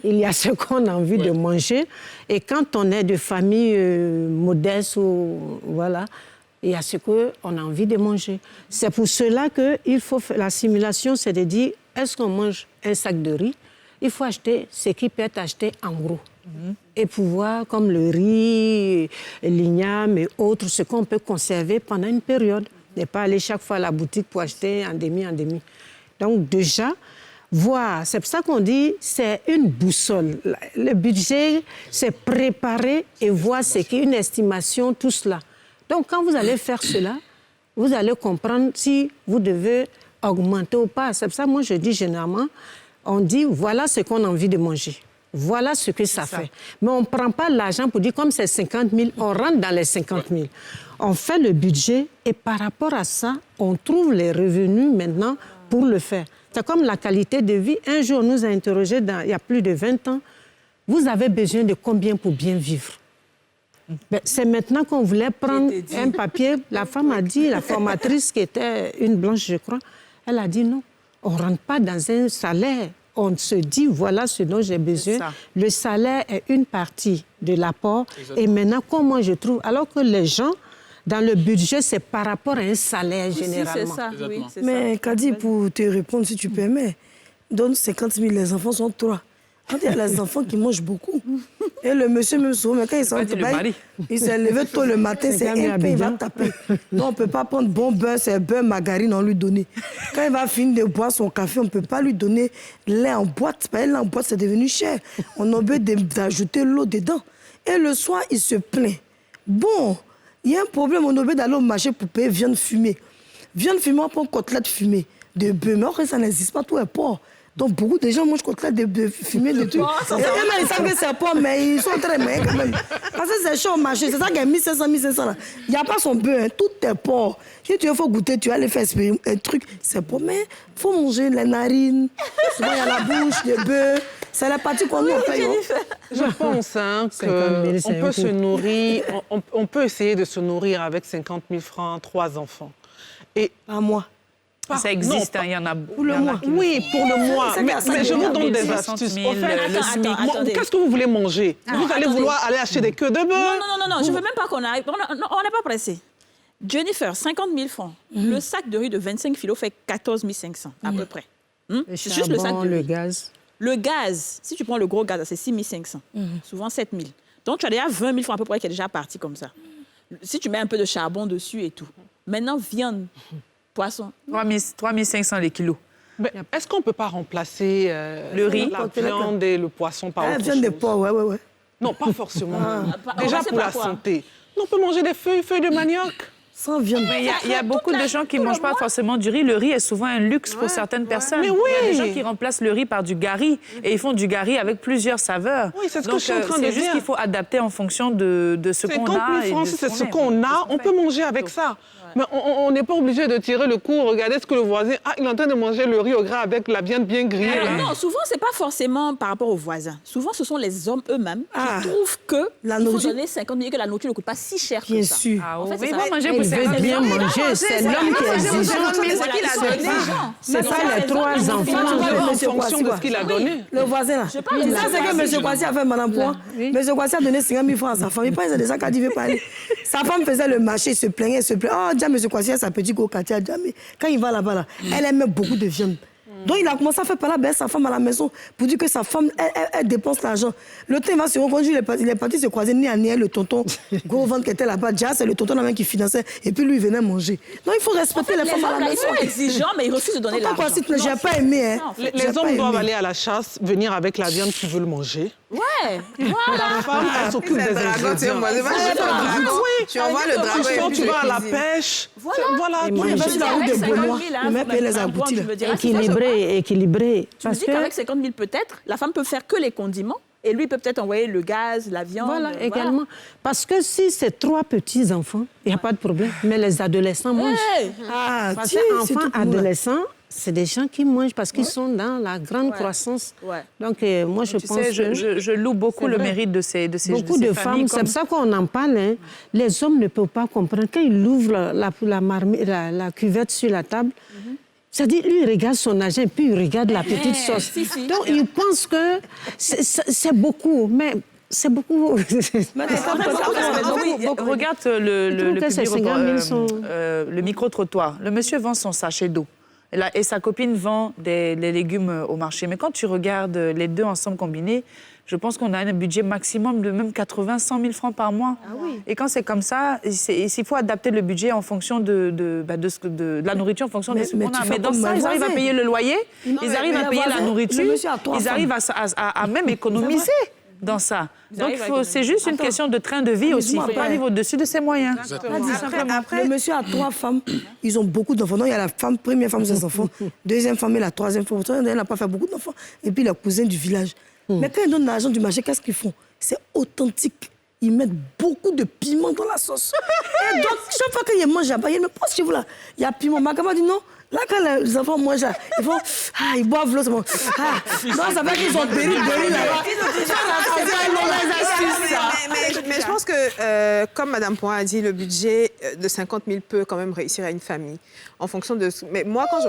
il y a ce qu'on a envie de manger. Et quand on est de famille modeste, voilà, il y a ce qu'on a envie de manger. C'est pour cela qu'il faut faire la simulation, c'est de dire, est-ce qu'on mange un sac de riz? Il faut acheter ce qui peut être acheté en gros. Et pouvoir, comme le riz, l'igname et autres, ce qu'on peut conserver pendant une période. Ne pas aller chaque fois à la boutique pour acheter en demi. Donc déjà, voir, c'est pour ça qu'on dit c'est une boussole. Le budget, c'est préparer et voir ce qu'est une estimation, tout cela. Donc quand vous allez faire cela, vous allez comprendre si vous devez augmenter ou pas. C'est pour ça, moi je dis généralement, on dit voilà ce qu'on a envie de manger. Voilà ce que ça fait. Mais on ne prend pas l'argent pour dire comme c'est 50 000, on rentre dans les 50 000. On fait le budget et par rapport à ça, on trouve les revenus maintenant pour le faire. C'est comme la qualité de vie. Un jour, on nous a interrogés, il y a plus de 20 ans, vous avez besoin de combien pour bien vivre? C'est maintenant qu'on voulait prendre un papier. La femme a dit, la formatrice qui était une blanche, je crois, elle a dit non, on ne rentre pas dans un salaire. On se dit, voilà ce dont j'ai besoin. Le salaire est une partie de l'apport. Et maintenant, comment je trouve? Alors que les gens, dans le budget, c'est par rapport à un salaire, généralement. C'est ça. Mais Kadi, pour te répondre, si tu permets, donne 50 000, les enfants sont 3. Quand il y a les enfants qui mangent beaucoup. Et le monsieur, même souvent, quand il s'en il s'est levé tôt le matin, c'est un pain, il va taper. Donc, on ne peut pas prendre bon beurre, c'est beurre, margarine, on lui donner. Quand il va finir de boire son café, on ne peut pas lui donner lait en boîte. Parce que lait en boîte, c'est devenu cher. On a envie d'ajouter l'eau dedans. Et le soir, il se plaint. Bon, il y a un problème, on a envie d'aller au marché pour payer viande fumée. Viande fumée, on prend côtelette fumée de bœuf. Mais après, ça n'existe pas, tout est porc. Donc, beaucoup de gens mangent côtelette de fumée, de tout. Ils savent que c'est pas, mais ils sont très mains quand même. Parce que c'est chaud au marché. C'est ça qui est 1500, 1500 là. Il n'y a pas son beurre, hein. Tout est porc. Si tu veux faut goûter, tu vas aller faire un truc. C'est pas, mais il faut manger les narines. Souvent, il y a la bouche, le beurre. C'est la partie qu'on nous paye. Je pense qu'on peut se nourrir, on peut essayer de se nourrir avec 50 000 francs, 3 enfants. Et un mois. Ça existe, il y en a beaucoup. Pour le mois. Oui, pour le mois. Mais je vous donne des astuces. Qu'est-ce que vous voulez manger? Vous allez vouloir aller acheter des queues de bœuf? Non, je ne veux même pas qu'on arrive. On n'est pas pressé. Jennifer, 50 000 francs. Le sac de riz de 25 kilos fait 14 500 à peu près. C'est juste le sac de riz. Le gaz. Le gaz, si tu prends le gros gaz, c'est 6 500. Souvent 7 000. Donc tu as déjà 20 000 francs à peu près qui est déjà parti comme ça. Si tu mets un peu de charbon dessus et tout. Maintenant, viande. Poisson. 3 500 les kilos. Est-ce qu'on ne peut pas remplacer le riz, la viande et le poisson par autre chose? La viande de porc, ouais. Non, pas forcément. Déjà pour la santé. On peut manger des feuilles de manioc. Sans viande. Mais il y a beaucoup de gens qui ne mangent pas forcément du riz. Le riz est souvent un luxe pour certaines personnes. Mais oui. Il y a des gens qui remplacent le riz par du gari et ils font du gari avec plusieurs saveurs. Oui, c'est ce que je suis en train de dire. C'est juste qu'il faut adapter en fonction de ce qu'on a. 50 000 francs, si c'est ce qu'on a, on peut manger avec ça. Mais on n'est pas obligé de tirer le coup, regarder ce que le voisin... Ah, il est en train de manger le riz au gras avec la viande bien grillée. Non, souvent, ce n'est pas forcément par rapport aux voisins. Souvent, ce sont les hommes eux-mêmes qui trouvent que il faut donner 50 000 et que la nourriture ne coûte pas si cher que ça. Bien sûr. En fait, il faut manger pour il veut bien manger. C'est l'homme qui est exigeant. C'est pas les 3 enfants en fonction de ce qu'il a donné. Le voisin, là. Ça, c'est que M. Kwasi a fait Madame Pouan. M. Kwasi a donné 50 000 francs à sa femme. Il pense que c'est de ça qu'il veut parler. Sa femme faisait le marché, il se plaignait. Oh, déjà, M. Kwasi a sa petite go quartier à Djamé. Quand il va là-bas, elle aime beaucoup de viande. Donc, il a commencé à faire parler à sa femme à la maison pour dire que sa femme, elle dépense l'argent. Le temps, il va se reconduire, il est parti se croiser nez à nez, le tonton gros ventre qui était là-bas. Déjà, c'est le tonton là-même qui finançait. Et puis, lui, il venait manger. Donc, il faut respecter les femmes à la maison. Ils sont exigeants, mais ils refusent de donner l'argent. J'ai pas aimé. Hein. Les hommes doivent aller à la chasse, venir avec la viande qu'ils veulent manger. Ouais, voilà. La femme, elle s'occupe des ingrédients. Tu envoies le dragon. Tu vas à la pêche. Voilà. Il met sur la route des Benoît. Il met payer les aboutis. Équilibré. Tu me dis qu'avec 50 000 peut-être, la femme peut faire que les condiments et lui peut peut-être envoyer le gaz, la viande. Voilà, également. Parce que si c'est 3 petits-enfants, il n'y a pas de problème. Mais les adolescents mangent. Parce que enfants, adolescents, c'est des gens qui mangent parce qu'ils sont dans la grande croissance. Donc, moi, je pense que... Je loue beaucoup le mérite de ces Beaucoup de femmes, c'est pour ça qu'on en parle. Hein. Les hommes ne peuvent pas comprendre. Quand ils ouvrent la cuvette sur la table, c'est-à-dire, lui, il regarde son argent, puis il regarde la petite sauce. Donc, il pense que c'est beaucoup, mais... C'est beaucoup. Regarde le micro-trottoir. Le monsieur vend son sachet d'eau. Et sa copine vend des légumes au marché. Mais quand tu regardes les deux ensemble combinés, je pense qu'on a un budget maximum de même 80-100 000 francs par mois. Et quand c'est comme ça, il faut adapter le budget en fonction de la nourriture, en fonction de ce qu'on a. Mais dans ça, ils arrivent à payer le loyer, ils arrivent à payer la nourriture, ils arrivent à même économiser dans ça. Donc, c'est juste une question de train de vie aussi. Il ne faut pas vivre au-dessus de ses moyens. Après, le monsieur a 3 femmes. Ils ont beaucoup d'enfants. Donc, il y a la première femme, ses enfants. Deuxième femme et la troisième femme. Elle n'a pas fait beaucoup d'enfants. Et puis, les cousins du village. Mais quand ils donnent l'argent du marché, qu'est-ce qu'ils font? C'est authentique. Ils mettent beaucoup de piment dans la sauce. Et donc, chaque fois qu'ils mangent, ils me posent chez vous là. Il y a piment. Ma camarade dit non. Là, quand les enfants mangent, ils font... ils boivent l'eau, c'est bon. Non, ça veut dire qu'ils ont péri là-bas. Mais je pense que, comme Mme Point a dit, le budget de 50 000 peut quand même réussir à une famille. En fonction de... Mais moi, quand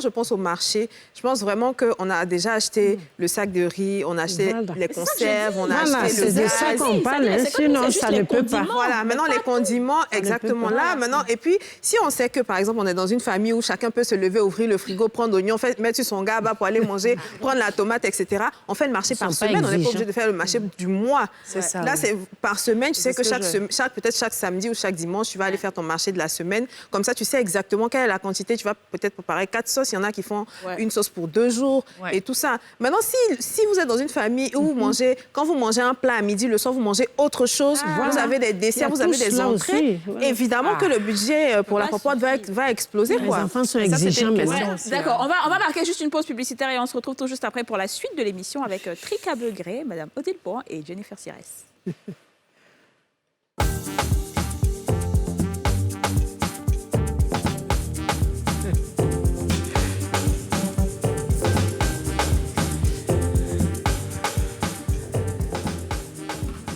je pense au marché, je pense vraiment qu'on a déjà acheté le sac de riz, on a acheté les conserves, on a acheté le gaz. C'est de ça qu'on parle, sinon ça ne peut pas. Voilà, maintenant les condiments, exactement là. Maintenant, et puis, si on sait que, par exemple, on est dans une famille où chacun peut se lever, ouvrir le frigo, prendre l'oignon, mettre sur son gaba pour aller manger, prendre la tomate, etc. On fait le marché par semaine, on n'est pas obligé de faire le marché du mois. C'est ça. Là, c'est par semaine, tu sais que peut-être chaque samedi ou chaque dimanche, tu vas aller faire ton marché de la semaine. Comme ça, tu sais exactement quelle est la quantité. Tu vas peut-être préparer 4 sauces. Il y en a qui font une sauce pour 2 jours et tout ça. Maintenant, si vous êtes dans une famille où vous mangez, quand vous mangez un plat à midi, le soir, vous mangez autre chose, vous avez des desserts, vous avez des entrées, évidemment que le budget pour la popote va exploser. Les enfants sont exigeants maintenant. D'accord, on va marquer juste une pause publicitaire et on se retrouve tout juste après pour la suite de l'émission avec Trika Begré, Mme Odile Point et Jennifer Sires.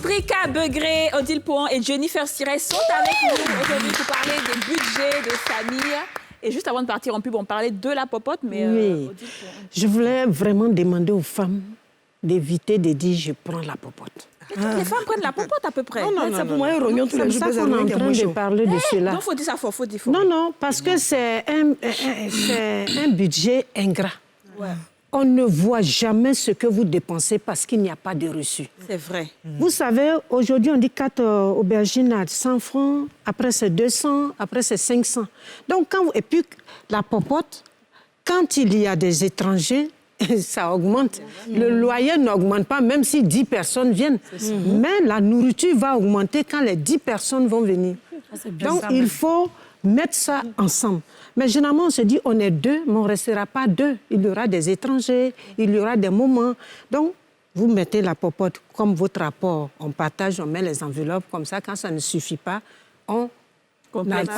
Trika Begré, Odile Point et Jennifer Sires sont avec nous aujourd'hui pour parler des budgets de famille. Et juste avant de partir en pub, on parlait de la popote, mais... Oui. Je voulais vraiment demander aux femmes d'éviter de dire « je prends la popote ». Les femmes prennent la popote à peu près. Non, c'est pour moi un rognon tous les jours. C'est ça qu'on est en train de parler de cela. Non, faut dire ça fort, faut dire fort. Non, parce que c'est un budget ingrat. On ne voit jamais ce que vous dépensez parce qu'il n'y a pas de reçu. C'est vrai. Vous savez, aujourd'hui, on dit 4 aubergines à 100 francs, après c'est 200, après c'est 500. Donc, et puis, la popote, quand il y a des étrangers, ça augmente. Le loyer n'augmente pas, même si 10 personnes viennent. Mais la nourriture va augmenter quand les 10 personnes vont venir. Donc, il faut mettre ça ensemble. Mais généralement, on se dit, on est 2, mais on ne restera pas 2. Il y aura des étrangers, il y aura des moments. Donc, vous mettez la popote comme votre rapport. On partage, on met les enveloppes comme ça. Quand ça ne suffit pas, on complète.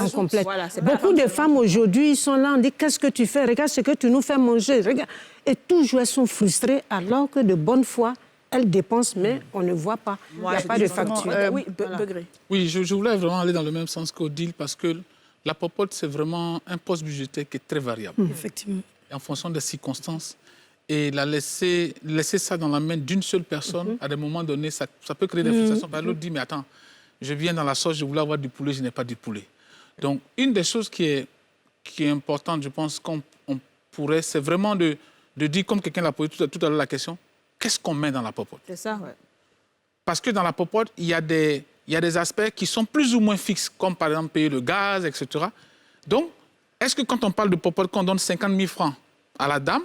Voilà, beaucoup de femmes aujourd'hui, ils sont là, on dit, qu'est-ce que tu fais? Regarde ce que tu nous fais manger. Regarde. Et toujours, elles sont frustrées, alors que de bonne foi, elles dépensent, mais on ne voit pas. Il n'y a pas de facture. Oui, je voulais vraiment aller dans le même sens qu'Odile, parce que la popote, c'est vraiment un poste budgétaire qui est très variable. Effectivement. En fonction des circonstances. Et laisser ça dans la main d'une seule personne, à des moments donnés, ça peut créer des frustrations. L'autre dit, mais attends, je viens dans la sauce, je voulais avoir du poulet, je n'ai pas du poulet. Donc, une des choses qui est importante, je pense, qu'on pourrait, c'est vraiment de dire, comme quelqu'un l'a posé tout à l'heure la question, qu'est-ce qu'on met dans la popote? C'est ça, ouais. Parce que dans la popote, il y a des aspects qui sont plus ou moins fixes, comme par exemple payer le gaz, etc. Donc, est-ce que quand on parle de popote, qu'on donne 50 000 francs à la dame,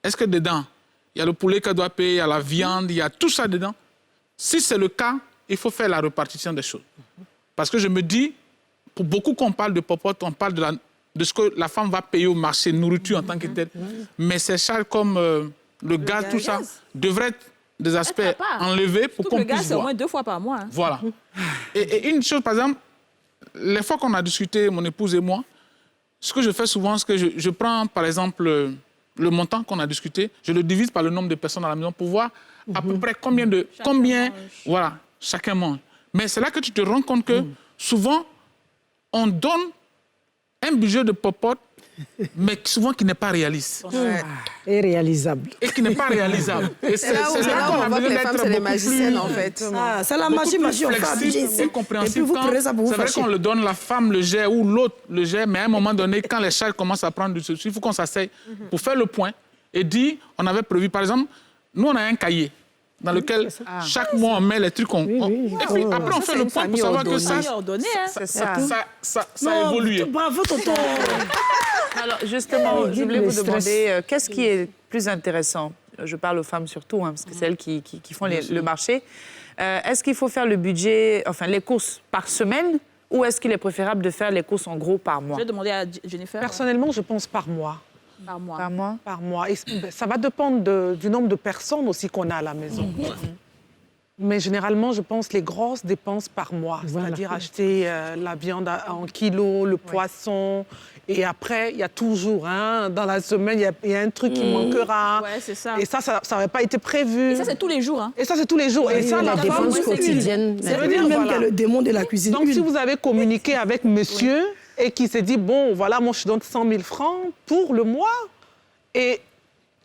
est-ce que dedans, il y a le poulet qu'elle doit payer, il y a la viande, il y a tout ça dedans? Si c'est le cas, il faut faire la répartition des choses. Parce que je me dis, pour beaucoup qu'on parle de popote, on parle de ce que la femme va payer au marché, nourriture en tant que telle. Mais ces charges comme le gaz, tout ça, devraient être des aspects enlevés pour qu'on puisse voir. Le gaz, c'est au moins 2 fois par mois. Hein. Voilà. Et une chose, par exemple, les fois qu'on a discuté, mon épouse et moi, ce que je fais souvent, c'est que je prends, par exemple, le montant qu'on a discuté, je le divise par le nombre de personnes à la maison pour voir à peu près combien voilà, chacun mange. Mais c'est là que tu te rends compte que souvent, on donne un budget de popote, mais souvent qui n'est pas réaliste. Et réalisable. Et qui n'est pas réalisable. Et c'est là où on voit que les femmes, c'est les magiciennes, en fait. C'est la magie, on fait et compréhensible. C'est vrai qu'on le donne, la femme le gère ou l'autre le gère, mais à un moment donné, quand les charges commencent à prendre du dessus, il faut qu'on s'asseye pour faire le point et dire, on avait prévu, par exemple, nous, on a un cahier dans lequel chaque mois, on met les trucs. Et puis après, on fait le point pour savoir que ça a évolué. Bravo, tonton. Alors, justement, je voulais vous demander, qu'est-ce qui est plus intéressant? Je parle aux femmes surtout, parce que c'est elles qui font le marché. Est-ce qu'il faut faire le budget, enfin, les courses par semaine, ou est-ce qu'il est préférable de faire les courses en gros par mois? Je vais demander à Jennifer. Personnellement, je pense par mois. Par mois. Par mois? Par mois. Et ça va dépendre du nombre de personnes aussi qu'on a à la maison. Mais généralement, je pense les grosses dépenses par mois. Voilà. C'est-à-dire acheter la viande en kilos, le poisson. Et après, il y a toujours, dans la semaine, il y a un truc qui manquera. Ouais, c'est ça. Et ça n'avait pas été prévu. Et ça, c'est tous les jours. Et ça, c'est tous les jours. Et ça, la dépense quotidienne. Ça veut dire même qu'il y a le démon de la cuisine. Donc, si vous avez communiqué avec monsieur et qui s'est dit, bon, voilà, moi, je te donne 100 000 francs pour le mois. Et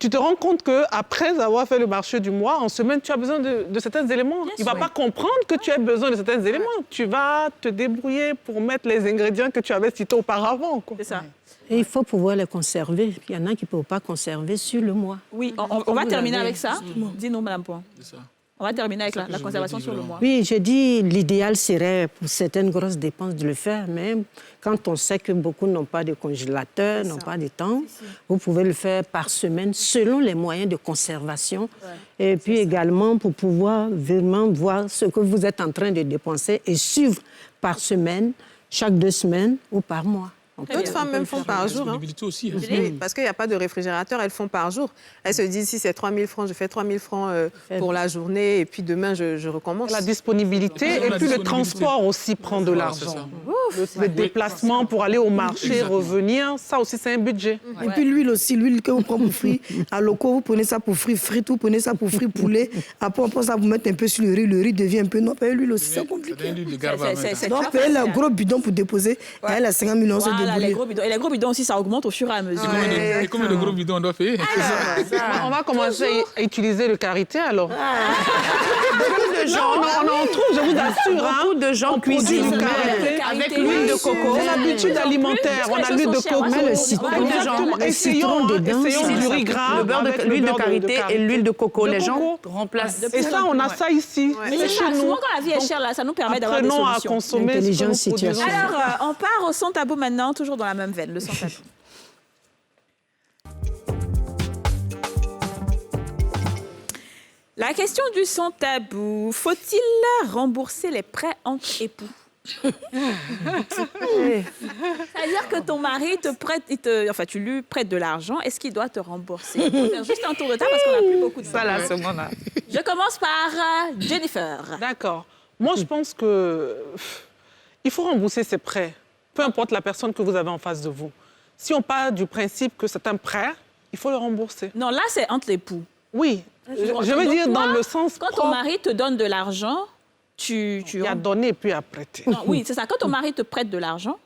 tu te rends compte qu'après avoir fait le marché du mois, en semaine, tu as besoin de certains éléments. Il ne va pas comprendre que tu as besoin de certains éléments. Tu vas te débrouiller pour mettre les ingrédients que tu avais cités auparavant. C'est ça. Et il faut pouvoir les conserver. Il y en a qui ne peuvent pas conserver sur le mois. Oui, on va terminer avec ça. Dis-nous, Madame Point. C'est ça. On va terminer avec la conservation sur le mois. Oui, je dis l'idéal serait pour certaines grosses dépenses de le faire, mais quand on sait que beaucoup n'ont pas de congélateur, n'ont pas de temps, vous pouvez le faire par semaine selon les moyens de conservation. Ouais. Et puis également pour pouvoir vraiment voir ce que vous êtes en train de dépenser et suivre par semaine, chaque 2 semaines ou par mois. D'autres femmes même font par jour. Aussi, oui, parce qu'il n'y a pas de réfrigérateur, elles font par jour. Elles se disent, si c'est 3 000 francs, je fais 3 000 francs pour la journée et puis demain, je recommence. La disponibilité et puis le transport aussi prend de l'argent. Le déplacement pour aller au marché, revenir, ça aussi, c'est un budget. Et puis l'huile aussi, l'huile que vous prenez pour frire. À locaux, vous prenez ça pour frire frites, vous prenez ça pour frire poulet. Après, on pense à vous mettre un peu sur le riz devient un peu... Non, payer l'huile aussi, c'est compliqué. Donc, payer le gros bidon pour déposer, elle a 50 millions de les gros bidons. Et les gros bidons aussi, ça augmente au fur et à mesure. Et combien de gros bidons on doit payer? On va commencer à utiliser le karité, alors. Beaucoup de gens, on en trouve, je vous assure. Beaucoup de gens cuisinent avec l'huile de coco. C'est l'habitude alimentaire. On a l'huile de coco. Essayons du riz gras. L'huile de karité et l'huile de coco. Les gens remplacent. Et ça, on a ça ici. Souvent, quand la vie est chère, là, ça nous permet d'avoir des solutions. Apprenons à consommer ce que nous produisons. Alors, on part au son tabou maintenant, toujours dans la même veine, le son tabou. La question du son tabou. Faut-il rembourser les prêts entre époux? C'est-à-dire que ton mari te prête, tu lui prêtes de l'argent, est-ce qu'il doit te rembourser? On va faire juste un tour de table parce qu'on n'a plus beaucoup de temps. Voilà, ce moment-là. Je commence par Jennifer. D'accord. Moi, je pense qu'il faut rembourser ses prêts, peu importe la personne que vous avez en face de vous. Si on part du principe que c'est un prêt, il faut le rembourser. Non, là, c'est entre l'époux. Oui, je veux dire dans le sens quand ton mari te donne de l'argent, il y a donné puis à prêter. Non, oui, c'est ça. Quand ton mari te prête de l'argent,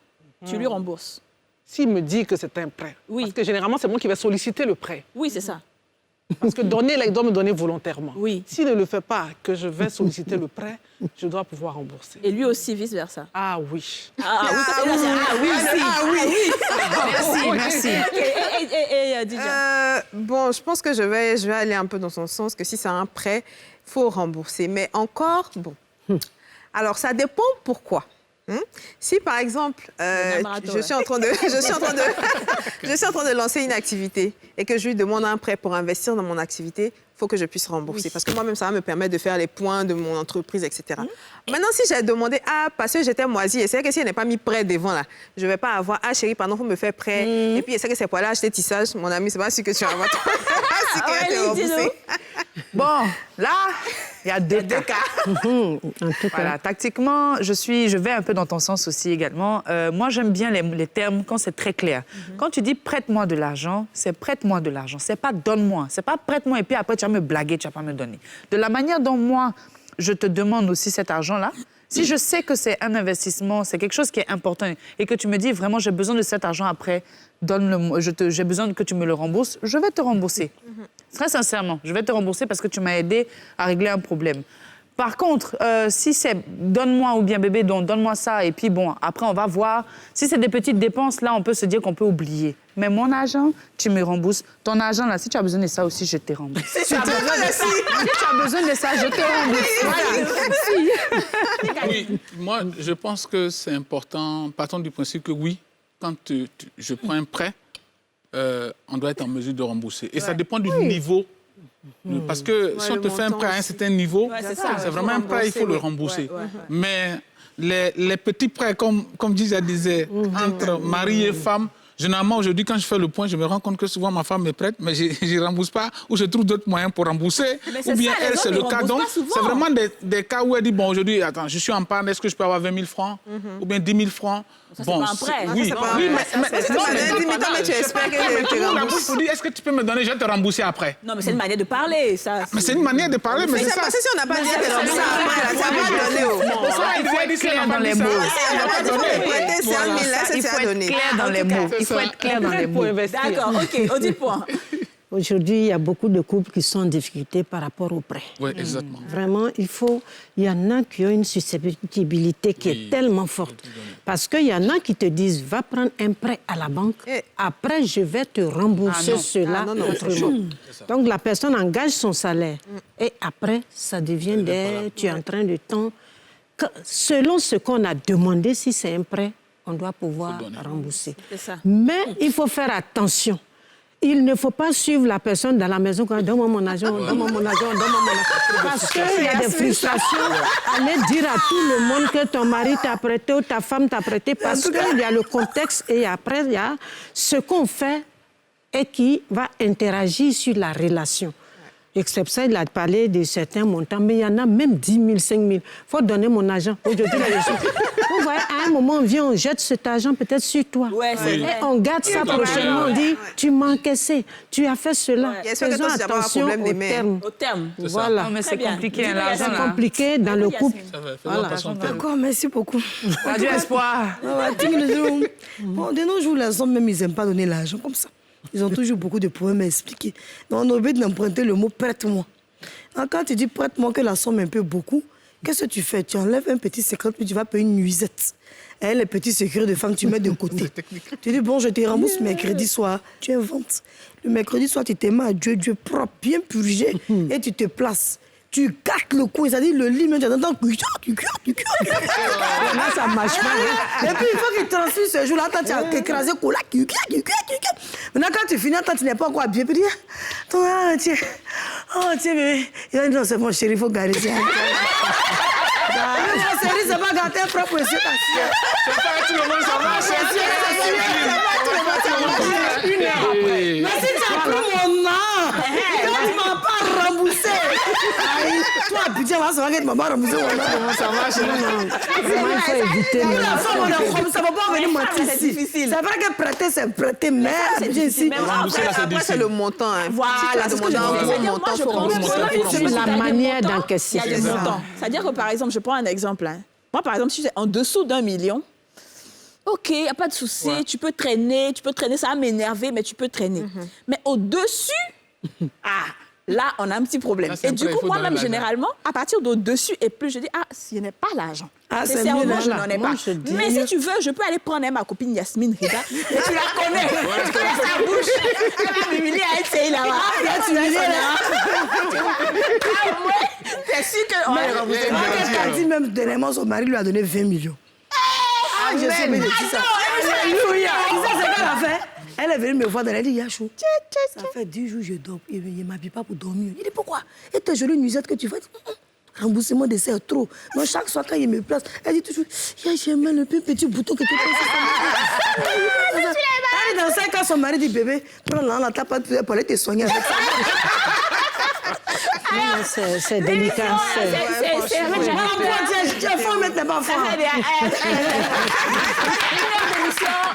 tu lui rembourses. S'il me dit que c'est un prêt. Oui. Parce que généralement, c'est moi qui vais solliciter le prêt. Oui, c'est ça. Parce que donner, il doit me donner volontairement. Oui. S'il ne le fait pas, que je vais solliciter le prêt, je dois pouvoir rembourser. Et lui aussi, vice-versa. Ah oui. Merci. Et Didier. Bon, je pense que je vais aller un peu dans son sens, que si c'est un prêt, il faut rembourser. Mais encore, bon. Alors, ça dépend pourquoi. Si, par exemple, je suis en train de lancer une activité et que je lui demande un prêt pour investir dans mon activité, il faut que je puisse rembourser. Oui. Parce que moi-même, ça va me permettre de faire les points de mon entreprise, etc. Maintenant, si j'ai demandé, parce que j'étais moisie, et c'est que si elle n'est pas mis prêt devant, là, je ne vais pas avoir, chérie, pardon, il faut me faire prêt. Et puis, c'est que c'est pour aller acheter tissage, mon ami, c'est pas sûr que tu vas avoir remboursé. Bon, là, il y a deux cas. Voilà, tactiquement, je vais un peu dans ton sens aussi également. Moi, j'aime bien les termes quand c'est très clair. Quand tu dis prête-moi de l'argent, c'est prête-moi de l'argent. C'est pas donne-moi. C'est pas prête-moi et puis après tu vas me blaguer, tu vas pas me donner. De la manière dont moi, je te demande aussi cet argent-là, si je sais que c'est un investissement, c'est quelque chose qui est important et que tu me dis vraiment j'ai besoin de cet argent après, j'ai besoin que tu me le rembourses, je vais te rembourser. Très sincèrement, je vais te rembourser parce que tu m'as aidé à régler un problème. Par contre, si c'est donne-moi ou bien bébé, donne-moi ça et puis bon, après on va voir. Si c'est des petites dépenses, là on peut se dire qu'on peut oublier. Mais mon argent, tu me rembourses. Ton argent là, si tu as besoin de ça aussi, je te rembourse. Si tu as besoin de ça, je te rembourse. Oui, moi je pense que c'est important, partons du principe que oui, quand je prends un prêt, on doit être en mesure de rembourser. Et ça dépend du niveau. Parce que si on te fait un prêt à un certain niveau, c'est vraiment un prêt, il faut le rembourser. Mais les petits prêts, comme Didier disait, entre mari et femme, généralement, aujourd'hui, quand je fais le point, je me rends compte que souvent ma femme me prête, mais je ne rembourse pas, ou je trouve d'autres moyens pour rembourser. Ou bien ça, elle, c'est le cas. Donc, c'est vraiment des cas où elle dit, bon, aujourd'hui, attends, je suis en panne, est-ce que je peux avoir 20 000 francs ou bien 10 000 francs? Ça, bon, c'est pas un prêt. Oui, mais tu espères que tu rembourses. Est-ce que tu peux me donner, je vais te rembourser après? Non, mais c'est une manière de parler, ça. Mais c'est une manière de parler, mais c'est ça. Parce que si on n'a pas dit que tu rembourses après, ça va donner. Il faut être clair dans les mots. Il faut être clair dans les mots. Il faut être clair dans les mots. D'accord, OK, on dit point. Aujourd'hui, il y a beaucoup de couples qui sont en difficulté par rapport au prêt. Oui, exactement. Vraiment, il y en a qui ont une susceptibilité qui est tellement forte. Parce qu'il y en a qui te disent, va prendre un prêt à la banque, après je vais te rembourser cela autrement. Donc la personne engage son salaire et après, ça devient tu es en train de temps. Selon ce qu'on a demandé, si c'est un prêt, on doit pouvoir rembourser. Mais il faut faire attention. Il ne faut pas suivre la personne dans la maison quand donne-moi mon argent, donne-moi mon argent, donne-moi mon argent. Parce qu'il y a des frustrations. Aller dire à tout le monde que ton mari t'a prêté ou ta femme t'a prêté parce qu'il y a le contexte et après il y a ce qu'on fait et qui va interagir sur la relation. Except ça, il a parlé de certains montants, mais il y en a même 10 000, 5 000. Il faut donner mon argent. Aujourd'hui, vous voyez, à un moment, on vient, on jette cet argent peut-être sur toi. Et on garde ça prochainement, on dit, tu m'as encaissé, tu as fait cela. Faisons attention au terme. Voilà. Non, mais c'est compliqué, l'argent. C'est compliqué dans le couple. D'accord, merci beaucoup. Adieu, espoir. Bon, de nos jours, les hommes, même, ils n'aiment pas donner l'argent comme ça. Ils ont toujours beaucoup de problèmes à expliquer. Donc, on a oublié d'emprunter le mot « prête-moi ». Quand tu dis « prête-moi » que la somme est un peu beaucoup, qu'est-ce que tu fais? Tu enlèves un petit secret, puis tu vas payer une nuisette. Et les petits secrets de femme, tu mets de côté. Tu dis « bon, je te rembourse mercredi soir ». Tu inventes. Le mercredi soir, tu te mets à Dieu propre, bien purgé, et tu te places. Tu gâtes le cou, c'est-à-dire le lit, mais tu entends là, ça marche pas. Et puis, il faut qu'il transfère ce jour-là, tu as écrasé le cou là. Maintenant, quand tu finis, tu n'es pas encore habillé, puis tu dis, tiens, bébé. Il va dire, non, c'est mon chéri, il faut garder ça. Mon chéri, c'est pas gâter un propre monsieur. C'est pas tout le monde, ça marche. Une heure après. Mais si tu as pris mon nom, tu ne m'as pas remboursé. Toi, putain, ça va que tu ne m'as pas remboursé. Ça marche. Il faut éviter. Ça ne va pas venir mentir ici. C'est vrai que prêter, c'est prêter, mais ici. Après, c'est le montant. Voilà, c'est ce que je c'est la manière d'encaisser. Il y a des montants. C'est-à-dire que, par exemple, je prends un exemple. Moi, par exemple, si c'est en dessous d'1 million, OK, il n'y a pas de souci, tu peux traîner, ça va m'énerver, mais tu peux traîner. Mais au-dessus Ah, là, on a un petit problème. Là, c'est Et un du peu, il coup, faut moi-même, donner l'argent. généralement, à partir d'au-dessus et plus, je dis, s'il n'y a pas l'argent. C'est Sincèrement, mieux, je là. n'en ai Moi, pas. je dis Mais si tu veux, je peux aller prendre ma copine Yasmine Rida. Mais tu la connais. Je connais sa bouche. Elle va m'humilier à être là. Tu humilies, là. T'es sûr que... Elle a dit même dernièrement, son mari lui a donné 20 millions. Je sais, mais je dis ça. Alléluia. C'est ce qu'elle a fait. Elle est venue me voir, elle a dit, Yachou, ça fait 10 jours que je dors. Il ne m'habille pas pour dormir. Il dit, pourquoi? Et tes jolies nuisettes que tu fais, remboursement de serre trop. Donc chaque soir, quand il me place, elle dit toujours, j'ai mal le petit bouton que tu peux faire. Elle est dans 5 ans, son mari dit, bébé, prends la tape pour aller te soigner avec ça. C'est délicat. C'est Il faut mettre les enfants.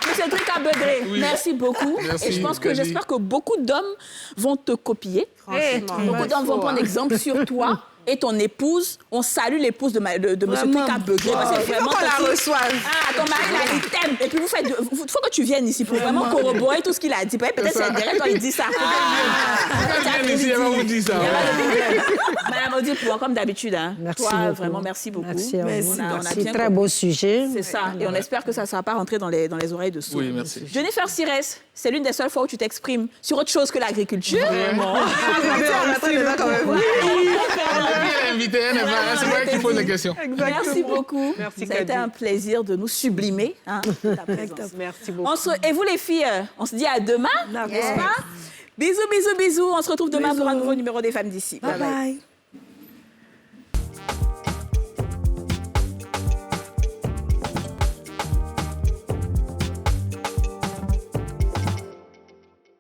Monsieur Trika Bedré, merci beaucoup. Merci, Et je pense que Daddy. j'espère que beaucoup d'hommes vont te copier. Beaucoup d'hommes vont prendre exemple sur toi et ton épouse. On salue l'épouse de Monsieur Trika Bedré. Parce que vraiment, qu'on la reçoive. Ton mari, là, il t'aime. Et puis, il faut que tu viennes ici pour vraiment corroborer tout ce qu'il a dit. Peut-être c'est direct quand il dit ça. Quand viens ici, elle va vous dire ça. Madame Odipoua, comme d'habitude. Merci Toi, beaucoup. vraiment, merci beaucoup. Merci à vous. On a Merci. bien Très compris. beau sujet. C'est ça. Et on espère que ça ne sera pas rentré dans les oreilles de sourds. Oui, merci. Jennifer Sires, c'est l'une des seules fois où tu t'exprimes sur autre chose que l'agriculture. Vraiment. Elle Elle est invitée, elle est là, c'est vrai qu'il pose des questions. Merci beaucoup. Merci, Ça a été Kadi. un plaisir de nous sublimer. Ta présence. Merci beaucoup. Et vous les filles, on se dit à demain, n'est-ce pas? Bisous, bisous, bisous. On se retrouve demain pour un nouveau numéro des Femmes d'ici. Bye bye.